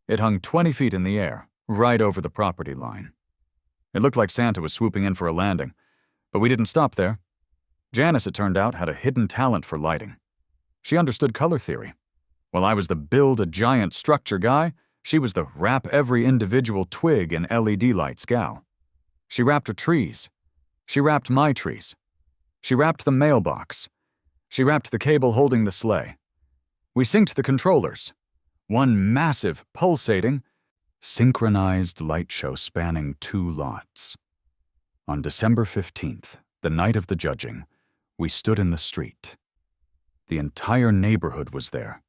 It hung 20 feet in the air, right over the property line. It looked like Santa was swooping in for a landing, but we didn't stop there. Janice, it turned out, had a hidden talent for lighting. She understood color theory. While I was the build-a-giant structure guy, she was the wrap every individual twig in LED lights gal. She wrapped her trees. She wrapped my trees. She wrapped the mailbox. She wrapped the cable holding the sleigh. We synced the controllers. One massive, pulsating, synchronized light show spanning 2 lots. On December 15th, the night of the judging, we stood in the street. The entire neighborhood was there.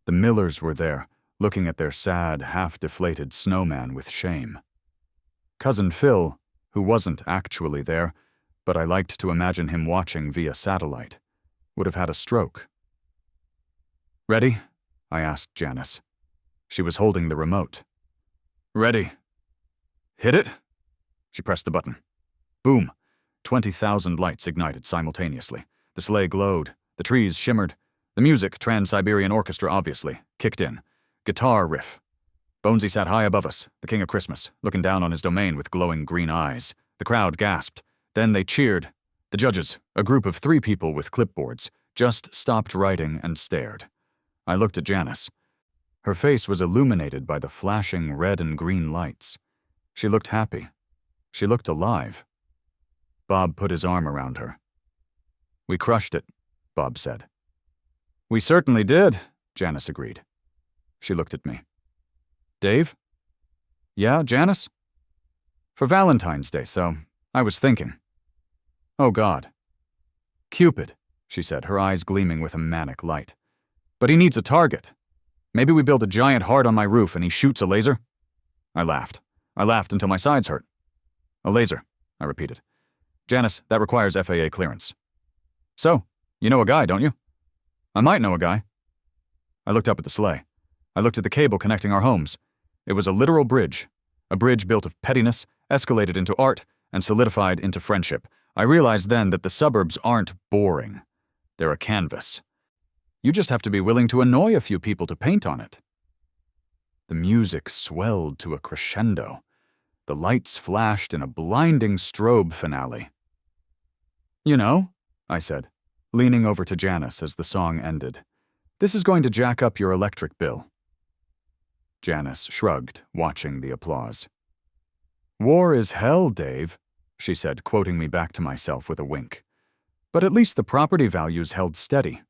The Millers were there, looking at their sad, half-deflated snowman with shame. Cousin Phil, who wasn't actually there, but I liked to imagine him watching via satellite, would have had a stroke. "Ready?" I asked Janice. She was holding the remote. "Ready." "Hit it?" She pressed the button. Boom! 20,000 lights ignited simultaneously. The sleigh glowed. The trees shimmered. The music, Trans-Siberian Orchestra obviously, kicked in. Guitar riff. Bonesy sat high above us, the king of Christmas, looking down on his domain with glowing green eyes. The crowd gasped. Then they cheered. The judges, a group of 3 people with clipboards, just stopped writing and stared. I looked at Janice. Her face was illuminated by the flashing red and green lights. She looked happy. She looked alive. Bob put his arm around her. "We crushed it," Bob said. "We certainly did," Janice agreed. She looked at me. "Dave?" "Yeah, Janice?" "For Valentine's Day, so I was thinking." "Oh, God." "Cupid," she said, her eyes gleaming with a manic light. "But he needs a target. Maybe we build a giant heart on my roof and he shoots a laser?" I laughed. I laughed until my sides hurt. "A laser," I repeated. "Janice, that requires FAA clearance." "So, you know a guy, don't you?" "I might know a guy." I looked up at the sleigh. I looked at the cable connecting our homes. It was a literal bridge. A bridge built of pettiness, escalated into art, and solidified into friendship. I realized then that the suburbs aren't boring. They're a canvas. You just have to be willing to annoy a few people to paint on it. The music swelled to a crescendo. The lights flashed in a blinding strobe finale. "You know," I said, leaning over to Janice as the song ended, "this is going to jack up your electric bill." Janice shrugged, watching the applause. "War is hell, Dave," she said, quoting me back to myself with a wink. "But at least the property values held steady."